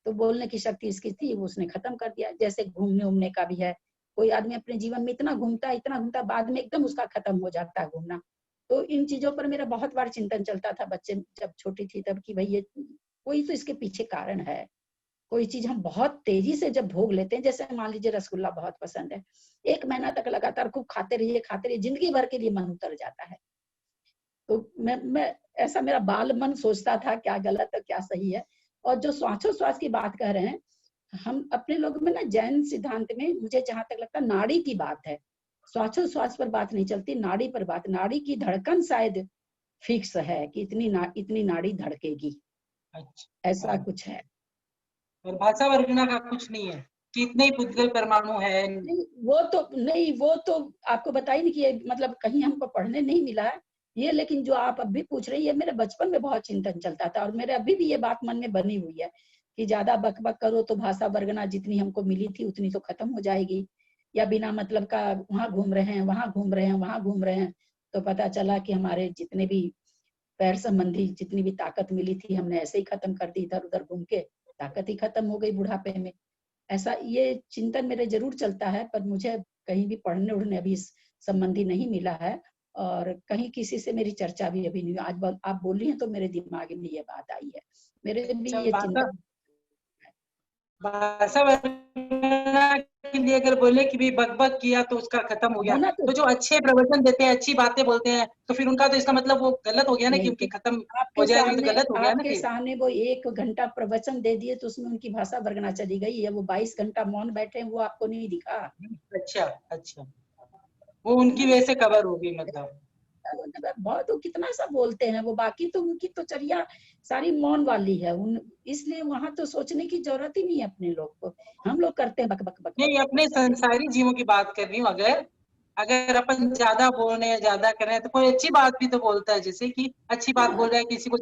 तो बोलने की शक्ति इसकी थी, वो उसने खत्म कर दिया। जैसे घूमने उमने का भी है, कोई आदमी अपने जीवन में इतना घूमता बाद में एकदम उसका खत्म हो जाता है घूमना। तो इन चीजों पर मेरा बहुत बार चिंतन चलता था बच्चे जब छोटी थी तब, कि भाई ये कोई तो इसके पीछे कारण है। कोई चीज हम बहुत तेजी से जब भोग लेते हैं, जैसे मान लीजिए रसगुल्ला बहुत पसंद है, 1 महीना तक लगातार खूब खाते रहिए, जिंदगी भर के लिए मन उतर जाता है। तो मैं ऐसा मेरा बाल मन सोचता था क्या गलत है क्या सही है। और जो श्वासोश्वास की बात कह रहे हैं, हम अपने लोग में ना जैन सिद्धांत में मुझे जहां तक लगता है नाड़ी की बात है, श्वासोश्वास पर बात नहीं चलती, नाड़ी पर बात। नाड़ी की धड़कन शायद फिक्स है कि इतनी नाड़ी धड़केगी, ऐसा कुछ है। और भाषा वर्गना का कुछ नहीं है कि इतने ही पुद्गल परमाणु है? वो तो आपको बताई नहीं कि मतलब कहीं हमको पढ़ने नहीं मिला है ये, लेकिन जो आप अभी पूछ रही है, मेरे बचपन में बहुत चिंतन चलता था और मेरे अभी भी ये बात मन में बनी हुई है कि ज्यादा बकबक करो तो भाषा वर्गना जितनी हमको मिली थी उतनी तो खत्म हो जाएगी, या बिना मतलब का वहां घूम रहे हैं, वहां घूम रहे हैं, वहां घूम रहे हैं, तो पता चला कि हमारे जितने भी पैर संबंधी जितनी भी ताकत मिली थी हमने ऐसे ही खत्म कर दी, इधर उधर घूम के ताकत ही खत्म हो गई बुढ़ापे में। ऐसा ये चिंतन मेरे जरूर चलता है, पर मुझे कहीं भी पढ़ने उड़ने अभी इस संबंधी नहीं मिला है, और कहीं किसी से मेरी चर्चा भी अभी नहीं हुई। आज आप बोली हैं तो मेरे दिमाग में ये बात आई है, मेरे भी ये चिंतन। भाषा वर्गना के लिए अगर बोले कि भी बकबक किया तो उसका खत्म हो गया, तो जो अच्छे प्रवचन देते हैं, अच्छी बातें बोलते हैं, तो फिर उनका तो इसका मतलब वो गलत हो गया ना, कि उनकी खत्म हो जाएगी तो गलत हो गया ना। आपके सामने वो 1 घंटा प्रवचन दे दिए तो उसमें उनकी भाषा वर्गना चली गई है। वो 22 घंटा मौन बैठे हैं, वो आपको नहीं दिखा? अच्छा अच्छा, वो उनकी वजह से कवर हो गई मतलब। बहुत वो कितना सा बोलते हैं वो, बाकी तो उनकी तो चर्या सारी मौन वाली है, इसलिए वहां तो सोचने की जरूरत ही नहीं है अपने लोग को। हम लोग करते हैं बक बक बक। नहीं, अपने संसारी जीवों की बात कर रही हूँ। अगर अपन ज्यादा बोल रहे हैं, ज्यादा कर रहे हैं, तो कोई अच्छी बात भी तो बोलता है, जैसे कि अच्छी बात बोल रहा है, किसी को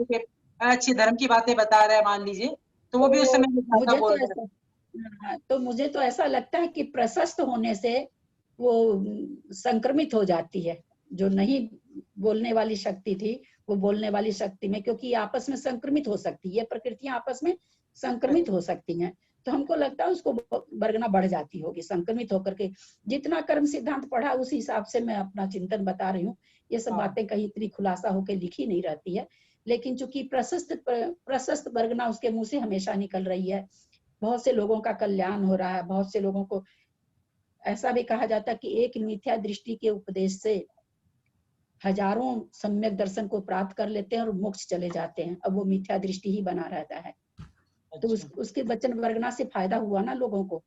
अच्छी धर्म की बातें बता रहा है मान लीजिए, तो वो भी उस समय ज्यादा बोल रहा है। तो मुझे तो ऐसा लगता है कि प्रशस्त होने से वो संक्रमित हो जाती है, जो नहीं बोलने वाली शक्ति थी वो बोलने वाली शक्ति में, क्योंकि आपस में संक्रमित हो सकती है, ये प्रकृतियां आपस में संक्रमित हो सकती हैं। तो हमको लगता है उसको वर्गना बढ़ जाती होगी संक्रमित होकर के। जितना कर्म सिद्धांत पढ़ा उस हिसाब से मैं अपना चिंतन बता रही हूँ। ये सब बातें कहीं इतनी खुलासा होकर लिखी नहीं रहती है, लेकिन चूंकि प्रशस्त वर्गना उसके मुंह से हमेशा निकल रही है, बहुत से लोगों का कल्याण हो रहा है। बहुत से लोगों को ऐसा भी कहा जाता है कि एक मिथ्या दृष्टि के उपदेश से हजारों सम्यक दर्शन को प्राप्त कर लेते हैं और मोक्ष चले जाते हैं। अब वो मिथ्या दृष्टि ही बना रहता है। तो उसके वचन वर्गना से फायदा हुआ ना लोगों को,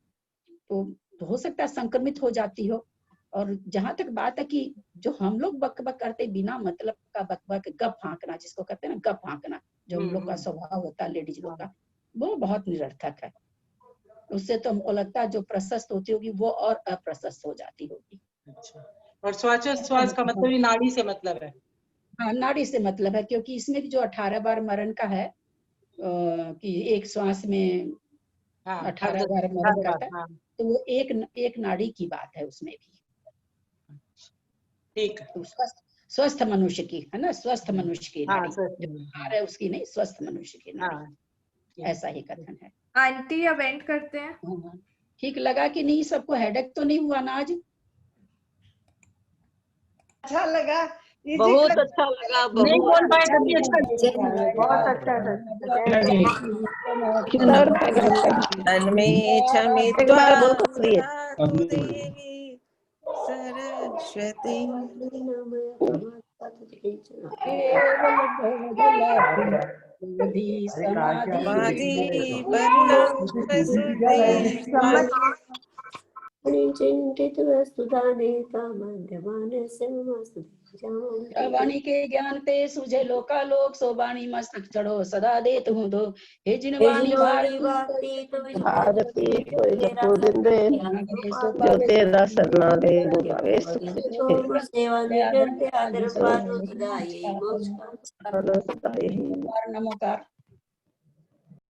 तो हो सकता है संक्रमित हो जाती हो। और जहां तक बात है कि जो हम लोग बकबक करते बिना मतलब का बकबक, गप फांकना जिसको कहते हैं ना, गप फांकना, जो हम लोग का स्वभाव होता है लेडीज लोग का, वो बहुत निरर्थक है। उससे तो हमको लगता है जो प्रशस्त होती होगी वो और अप्रशस्त हो जाती होगी। और श्वास का मतलब नाड़ी से मतलब है। हाँ, नाड़ी से मतलब है, क्योंकि इसमें भी जो 18 बार मरण का है कि एक श्वास में 18 बार मरण करता है, तो वो एक नाड़ी की बात है उसमें भी। ठीक है। तो स्वस्थ मनुष्य की है ना, स्वस्थ मनुष्य की नाड़ी है उसकी नहीं, स्वस्थ मनुष्य की नाड़ी, ऐसा ही कथन है। आंटी अब एंड करते हैं। ठीक लगा कि नहीं? सबको हेडेक तो नहीं हुआ ना आज? अच्छा लगा, बहुत अच्छा लगा, नहीं बोल पाए तभी अच्छा, बहुत अच्छा था। सरस्वती वाणी के ज्ञान ते सुझे लोकालोक, सो वाणी मस्तक चढ़ो सदा देत हूँ दो। हे जिन वाणी भारती जो तेरा सरना दे पावे सुख नमोकार।